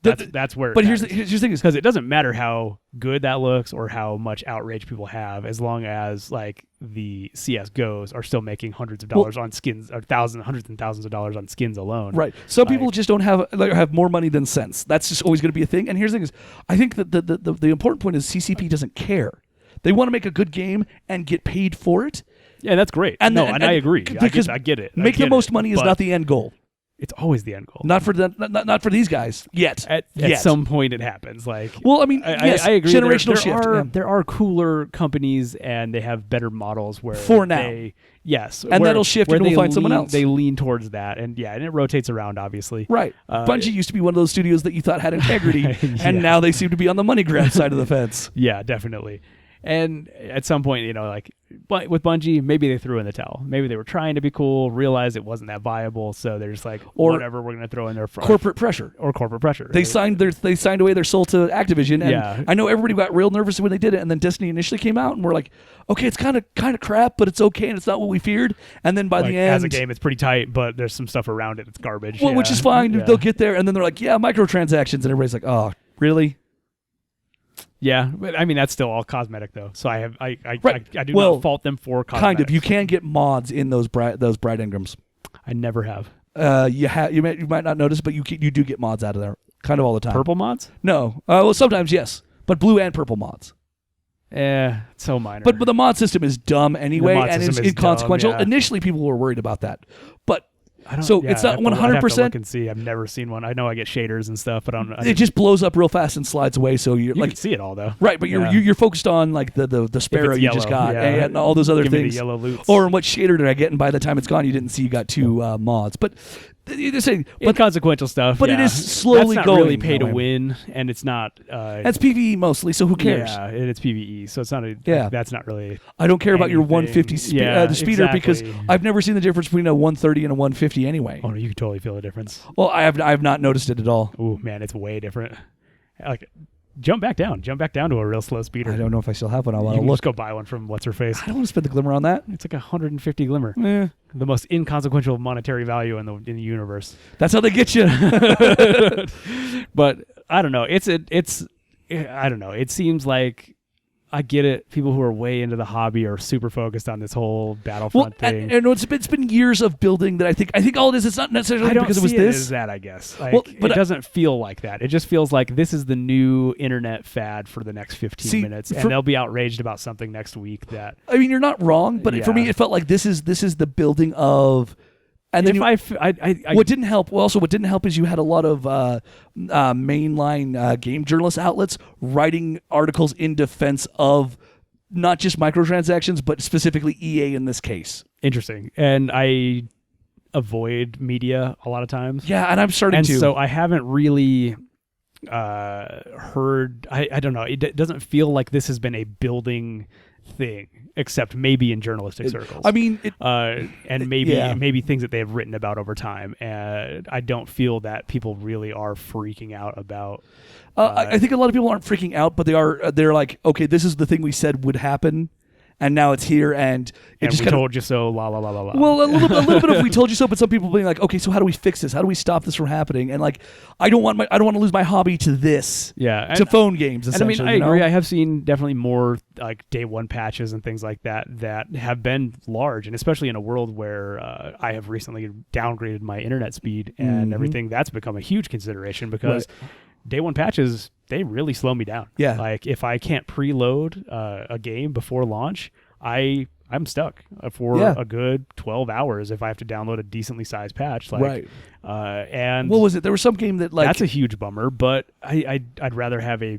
That's where.
But here's the thing is,
because it doesn't matter how good that looks or how much outrage people have, as long as like the CS:GOs are still making hundreds of dollars on skins, or hundreds and thousands of dollars on skins alone.
Right. Some people just don't have more money than sense. That's just always going to be a thing. And here's the thing is, I think that the important point is CCP doesn't care. They want to make a good game and get paid for it.
Yeah, that's great. And I agree. I get it.
Make the most money is not the end goal.
It's always the end goal.
Not for not for these guys yet.
At some point, it happens. Like,
well, I mean, yes,
I agree.
Generational shift.
There are cooler companies, and they have better models where
for now.
Yes,
and that'll shift, and we'll find someone else.
They lean towards that, and it rotates around, obviously.
Right. Bungie used to be one of those studios that you thought had integrity, and now they seem to be on the money grab side of the fence.
Yeah, definitely. And at some point, but with Bungie, maybe they threw in the towel. Maybe they were trying to be cool, realized it wasn't that viable, so they're just like, whatever, we're going to throw in their
corporate pressure.
They
signed away their soul to Activision, and I know everybody got real nervous when they did it. And then Destiny initially came out, and we're like, okay, it's kind of crap, but it's okay, and it's not what we feared. And then by the end,
as a game, it's pretty tight, but there's some stuff around it that's garbage.
Well, which is fine. They'll get there, and then they're like, microtransactions, and everybody's like, oh, really?
Yeah, but I mean that's still all cosmetic though. So I do not fault them for cosmetics.
Kind of. You can get mods in those bright engrams.
I never have.
You might not notice, but you do get mods out of there kind of all the time.
Purple mods?
No. Well, sometimes yes, but blue and purple mods.
So minor.
But the mod system is dumb anyway, and it's inconsequential.
Dumb, yeah.
Initially, people were worried about that, but. It's not 100%.
I'd have to look and see. I've never seen one. I know I get shaders and stuff, but it
just blows up real fast and slides away. So you
can see it all though,
right? But you're focused on like the sparrow you just got and all those other things.
Me the yellow loots.
Or what shader did I get? And by the time it's gone, you didn't see you got two mods. But you're saying
inconsequential stuff.
But it is slowly
That's not
going.
Really pay to win, and it's not.
That's PvE mostly, so who cares?
Yeah, it's PvE, so it's not. That's not really.
I don't care about your 150 the speeder
exactly.
because I've never seen the difference between a 130 and a 150 anyway.
Oh no, you can totally feel the difference.
Well, I have not noticed it at all.
Oh man, it's way different. Like. Jump back down to a real slow speeder.
I don't know if I still have one. I'll look.
Just go buy one from what's her face.
I don't want to spend the glimmer on that.
It's like 150 glimmer. The most inconsequential monetary value in the universe.
That's how they get you.
But I don't know. I don't know. It seems like I get it. People who are way into the hobby are super focused on this whole Battlefront thing.
And it's been years of building that I think all it is. It's not necessarily because it was this.
As that, I guess. But it doesn't feel like that. It just feels like this is the new internet fad for the next 15 minutes, and they'll be outraged about something next week. That
I mean, you're not wrong, but for me, it felt like this is the building of. And then what didn't help? Well, also what didn't help is you had a lot of mainline game journalist outlets writing articles in defense of not just microtransactions, but specifically EA in this case.
Interesting, and I avoid media a lot of times.
Yeah, and I'm starting to.
And so I haven't really heard. I don't know. It doesn't feel like this has been a building thing, except maybe in journalistic circles.
I mean,
and maybe things that they have written about over time. And I don't feel that people really are freaking out about.
I think a lot of people aren't freaking out, but they're like, okay, this is the thing we said would happen. And now it's here, and it just
we told you so. La la la la la.
Well, a little bit of we told you so, but some people being like, okay, so how do we fix this? How do we stop this from happening? And like, I don't want to lose my hobby to this.
Yeah,
to phone games. Essentially,
and I mean, I agree. I have seen definitely more like day one patches and things like that have been large, and especially in a world where I have recently downgraded my internet speed and everything. That's become a huge consideration because. Right. Day one patches, they really slow me down.
Yeah.
Like if I can't preload a game before launch, I'm stuck for a good 12 hours if I have to download a decently sized patch. Like,
right.
And
what was it? There was some game that like
that's a huge bummer, but I'd rather have a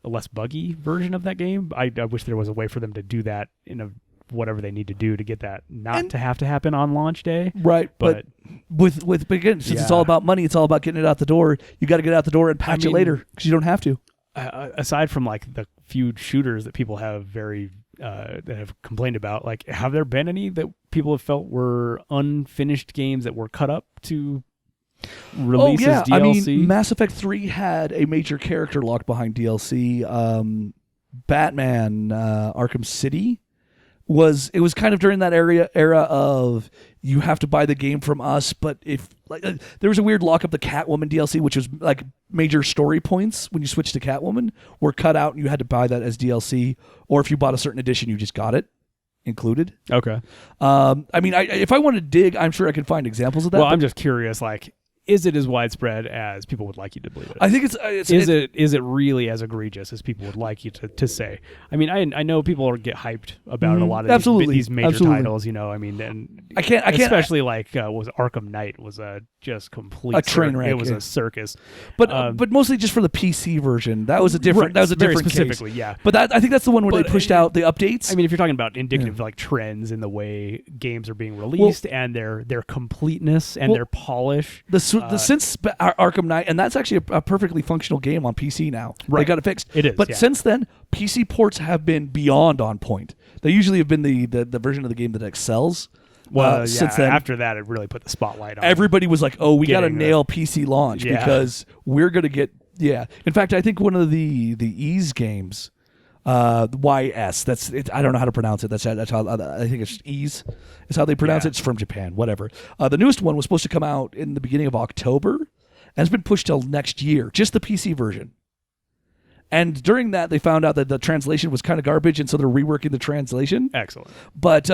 less buggy version of that game. I wish there was a way for them to do that in whatever they need to do to get that to have to happen on launch day.
Right. But with again, since it's all about money, it's all about getting it out the door. You got to get it out the door and patch it later because you don't have to.
Aside from like the few shooters that people have that have complained about, like have there been any that people have felt were unfinished games that were cut up to release as DLC?
I mean, Mass Effect 3 had a major character locked behind DLC. Batman Arkham City was kind of during that era of you have to buy the game from us, but if like there was a weird lock up. The Catwoman DLC, which was like major story points when you switched to Catwoman, were cut out and you had to buy that as DLC, or if you bought a certain edition, you just got it included.
Okay.
I mean, if I wanted to dig, I'm sure I could find examples of that.
Well, I'm just curious, like is it as widespread as people would like you to believe it?
I think
is it really as egregious as people would like you to say? I mean, I know people get hyped about a lot of these major titles. You know, I mean, and
I can't
especially like was Arkham Knight was just complete
a train wreck.
It was a circus,
but mostly just for the PC version. That was a different. That was a different
specifically,
case.
yeah.
But I think that's the one where they pushed out the updates.
I mean, if you're talking about indicative like trends in the way games are being released and their completeness and their polish.
Since Arkham Knight, and that's actually a perfectly functional game on PC now. Right. They got it fixed.
It is.
But since then, PC ports have been beyond on point. They usually have been the version of the game that excels.
Well,
since then,
after that, it really put the spotlight on.
Everybody was like, "Oh, we got to nail PC launch because we're going to get." Yeah. In fact, I think one of the Ease games, YS. That's it. I don't know how to pronounce it. That's how I think it's Ease. Is how they pronounce it. It's from Japan. Whatever. The newest one was supposed to come out in the beginning of October, and it's been pushed till next year. Just the PC version. And during that, they found out that the translation was kind of garbage, and so they're reworking the translation.
Excellent.
But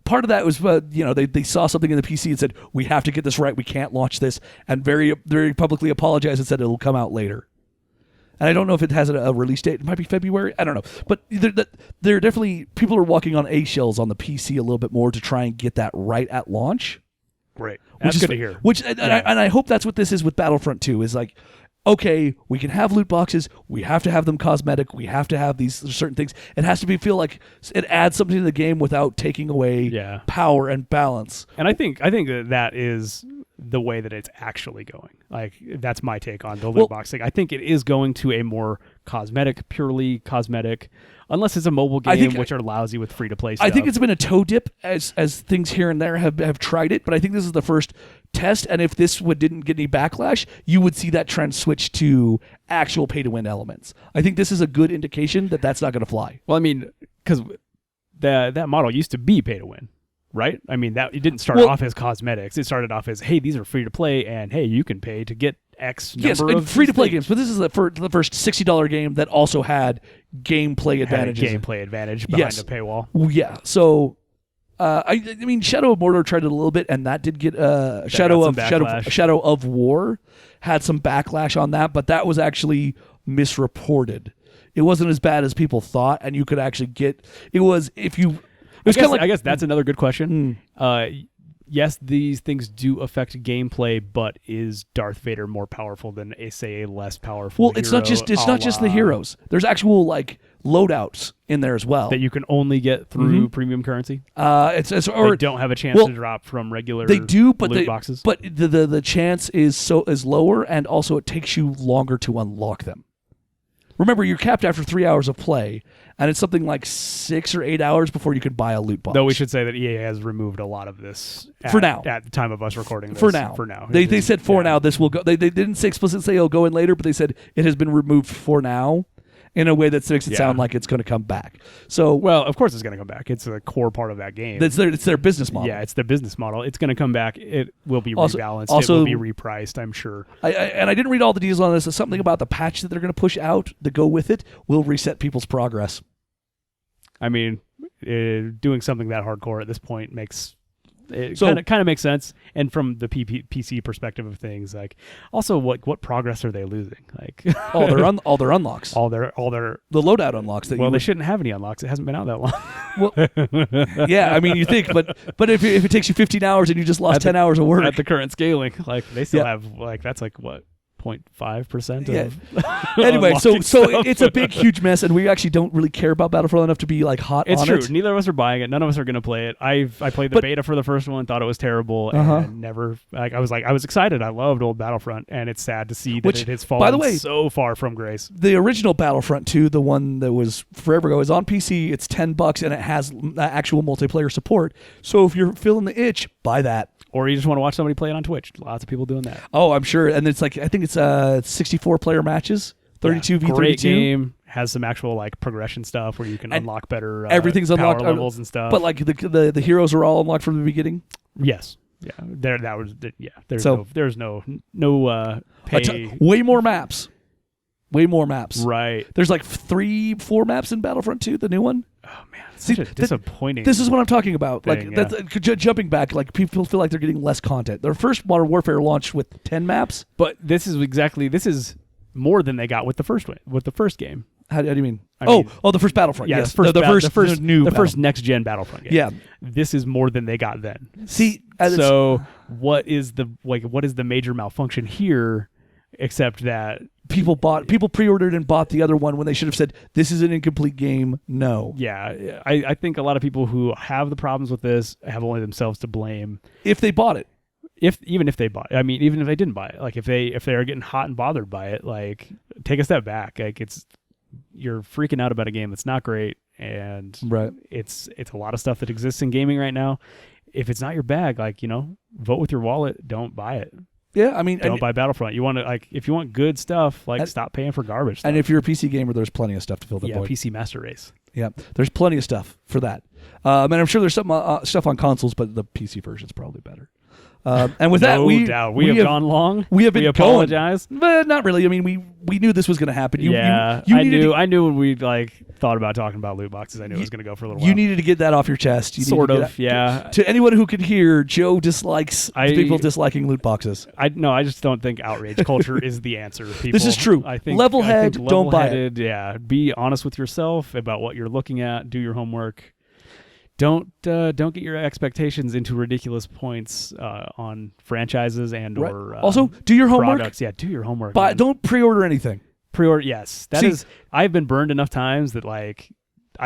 part of that was, they saw something in the PC and said, we have to get this right. We can't launch this. And very, very publicly apologized and said it'll come out later. And I don't know if it has a release date. It might be February. I don't know. But there are definitely, people are walking on eggshells on the PC a little bit more to try and get that right at launch.
Great. That's good to hear.
And I hope that's what this is with Battlefront 2, is like, okay, we can have loot boxes. We have to have them cosmetic. We have to have these certain things. It has to feel like it adds something to the game without taking away power and balance.
And I think that is the way that it's actually going. Like, that's my take on the loot box thing. I think it is going to a more purely cosmetic, unless it's a mobile game, which are lousy with free-to-play stuff.
I think it's been a toe dip as things here and there have tried it, but I think this is the first test, and if this didn't get any backlash, you would see that trend switch to actual pay-to-win elements. I think this is a good indication that that's not going to fly.
Well, I mean, because that model used to be pay-to-win. Right? I mean, it didn't start off as cosmetics. It started off as, hey, these are free to play, and hey, you can pay to get X number of
free to play games. But this is the first $60 game that also had gameplay advantages.
Gameplay advantage behind a paywall.
Yeah. So, I mean, Shadow of Mordor tried it a little bit, and that did get Shadow of War had some backlash on that, but that was actually misreported. It wasn't as bad as people thought, and you could actually get. It was if you.
I guess that's another good question. Yes, these things do affect gameplay, but is Darth Vader more powerful than a less powerful?
Well, it's not just the heroes. There's actual loadouts in there as well
that you can only get through premium currency.
They
don't have a chance to drop from regular.
They do, but
loot boxes.
But the chance is lower, and also it takes you longer to unlock them. Remember, you're capped after 3 hours of play, and it's something like 6 or 8 hours before you could buy a loot box.
Though we should say that EA has removed a lot of this
for now.
At the time of us recording this.
For now. They said for now this will go. They didn't explicitly say it'll go in later, but they said it has been removed for now in a way that makes it sound like it's going to come back. So,
well, of course it's going to come back. It's a core part of that game.
It's their business model.
Yeah, it's their business model. It's going to come back. It will be rebalanced. It will be repriced, I'm sure.
I didn't read all the details on this. There's something about the patch that they're going to push out to go with it will reset people's progress.
I mean, doing something that hardcore at this point makes it kind of makes sense. And from the PC perspective of things, like, also what progress are they losing? Like
all their unlocks,
all their
the loadout unlocks.
They shouldn't have any unlocks. It hasn't been out that long.
Well, yeah, I mean, you think, but if it takes you 15 hours and you just lost 10 hours of work
at the current scaling, like they still have that's like what. 0.5% of
anyway, so it's a big, huge mess, and we actually don't really care about Battlefront enough to be hot on it.
It's true. Neither of us are buying it. None of us are going to play it. I played the beta for the first one, thought it was terrible, and never. I was excited. I loved old Battlefront, and it's sad to see that it has fallen, by the way, so far from grace.
The original Battlefront 2, the one that was forever ago, is on PC. It's $10, and it has actual multiplayer support. So if you're feeling the itch, buy that.
Or you just want to watch somebody play it on Twitch. Lots of people doing that.
Oh, I'm sure. And it's I think it's 64 player matches, 32 v32.
Great game. Has some actual progression stuff where you can unlock better
everything's
power
unlocked
levels and stuff.
But the heroes are all unlocked from the beginning.
Yes. Yeah. There's no pay.
Way more maps. Way more maps.
Right.
There's 3-4 maps in Battlefront 2, the new one.
Oh man, it's such a disappointing.
This is what I'm talking about.
Thing,
like jumping back, like people feel like they're getting less content. Their first Modern Warfare launched with 10 maps,
but this is more than they got with the first game.
How do you mean? The first Battlefront.
Yeah,
yes.
the first next gen Battlefront game.
Yeah,
this is more than they got then.
See,
so what is the major malfunction here? Except that
people pre-ordered and bought the other one when they should have said this is an incomplete game. No.
Yeah, I think a lot of people who have the problems with this have only themselves to blame
if they bought it.
Even if they bought it. I mean, even if they didn't buy it, like if they are getting hot and bothered by it, like take a step back. Like you're freaking out about a game that's not great, and it's a lot of stuff that exists in gaming right now. If it's not your bag, like vote with your wallet. Don't buy it.
Yeah, I mean,
don't buy Battlefront. You want to if you want good stuff, stop paying for garbage stuff.
And if you're a PC gamer, there's plenty of stuff to fill the void.
PC Master Race.
Yeah, there's plenty of stuff for that. And I'm sure there's some stuff on consoles, but the PC version's probably better. And with that,
we have gone long.
We have been
apologize,
but not really. I mean, we knew this was going to happen.
I knew when we thought about talking about loot boxes. I knew it was going to go for a little while.
You needed to get that off your chest.
Yeah.
To anyone who could hear, Joe dislikes people disliking loot boxes.
I just don't think outrage culture is the answer. People,
this is true.
I think
level-headed, don't buy it.
Yeah, be honest with yourself about what you're looking at. Do your homework. Don't get your expectations into ridiculous points on franchises and or
also do your homework.
Products. Yeah, do your homework.
But don't pre-order anything.
Pre-order, yes. I've been burned enough times that I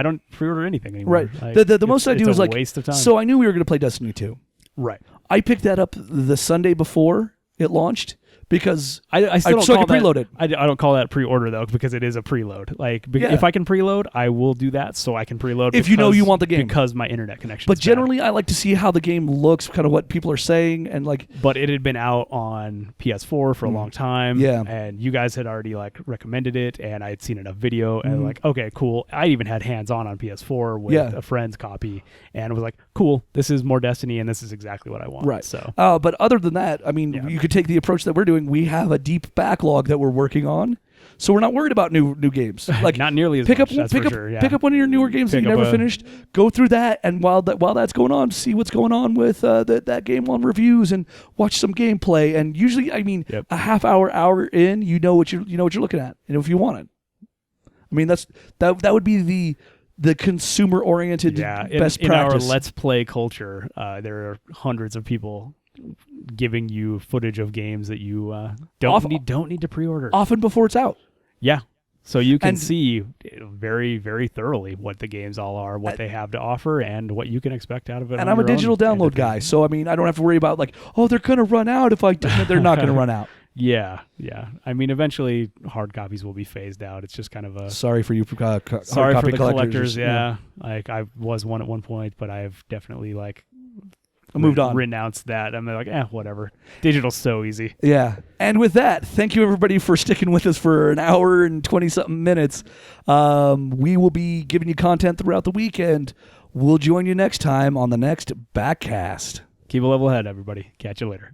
don't pre-order anything anymore.
Right.
Like,
the most I do is
waste of time.
So I knew we were going to play Destiny 2.
Right.
I picked that up the Sunday before it launched. Because
I still don't call that
preloaded.
I don't call that pre-order though, because it is a preload. If I can preload, I will do that so I can preload.
If you know you want the game,
because my internet connection.
But generally, I like to see how the game looks, kind of what people are saying, and
But it had been out on PS4 for a long time.
Yeah.
And you guys had already recommended it, and I had seen enough video, and okay, cool. I even had hands-on PS4 with a friend's copy, and was like, cool. This is more Destiny, and this is exactly what I want.
Right.
So.
But other than that, I mean, you could take the approach that we're doing. We have a deep backlog that we're working on, so we're not worried about new games.
Not nearly as much.
Pick up one of your newer games that you never finished. Go through that, and while that's going on, see what's going on with that game on reviews, and watch some gameplay. And usually, I mean, a half hour in, you know what you're looking at, and if you want it, I mean that would be the consumer oriented best practice. In our
Let's Play culture, there are hundreds of people giving you footage of games that you don't need to pre-order,
often before it's out.
Yeah, so you can see very, very thoroughly what the games all are, what they have to offer, and what you can expect out of it.
And I'm a digital download guy, so I mean, I don't have to worry about they're going to run out if I do. They're not going to run out.
Yeah. I mean, eventually hard copies will be phased out. It's just kind of a
sorry for you,
sorry for the collectors. Yeah, I was one at one point, but I've definitely
moved on,
renounced that. I'm whatever. Digital's so easy.
Yeah. And with that, thank you everybody for sticking with us for an hour and 20-something minutes. We will be giving you content throughout the weekend. We'll join you next time on the next Backcast.
Keep a level head, everybody. Catch you later.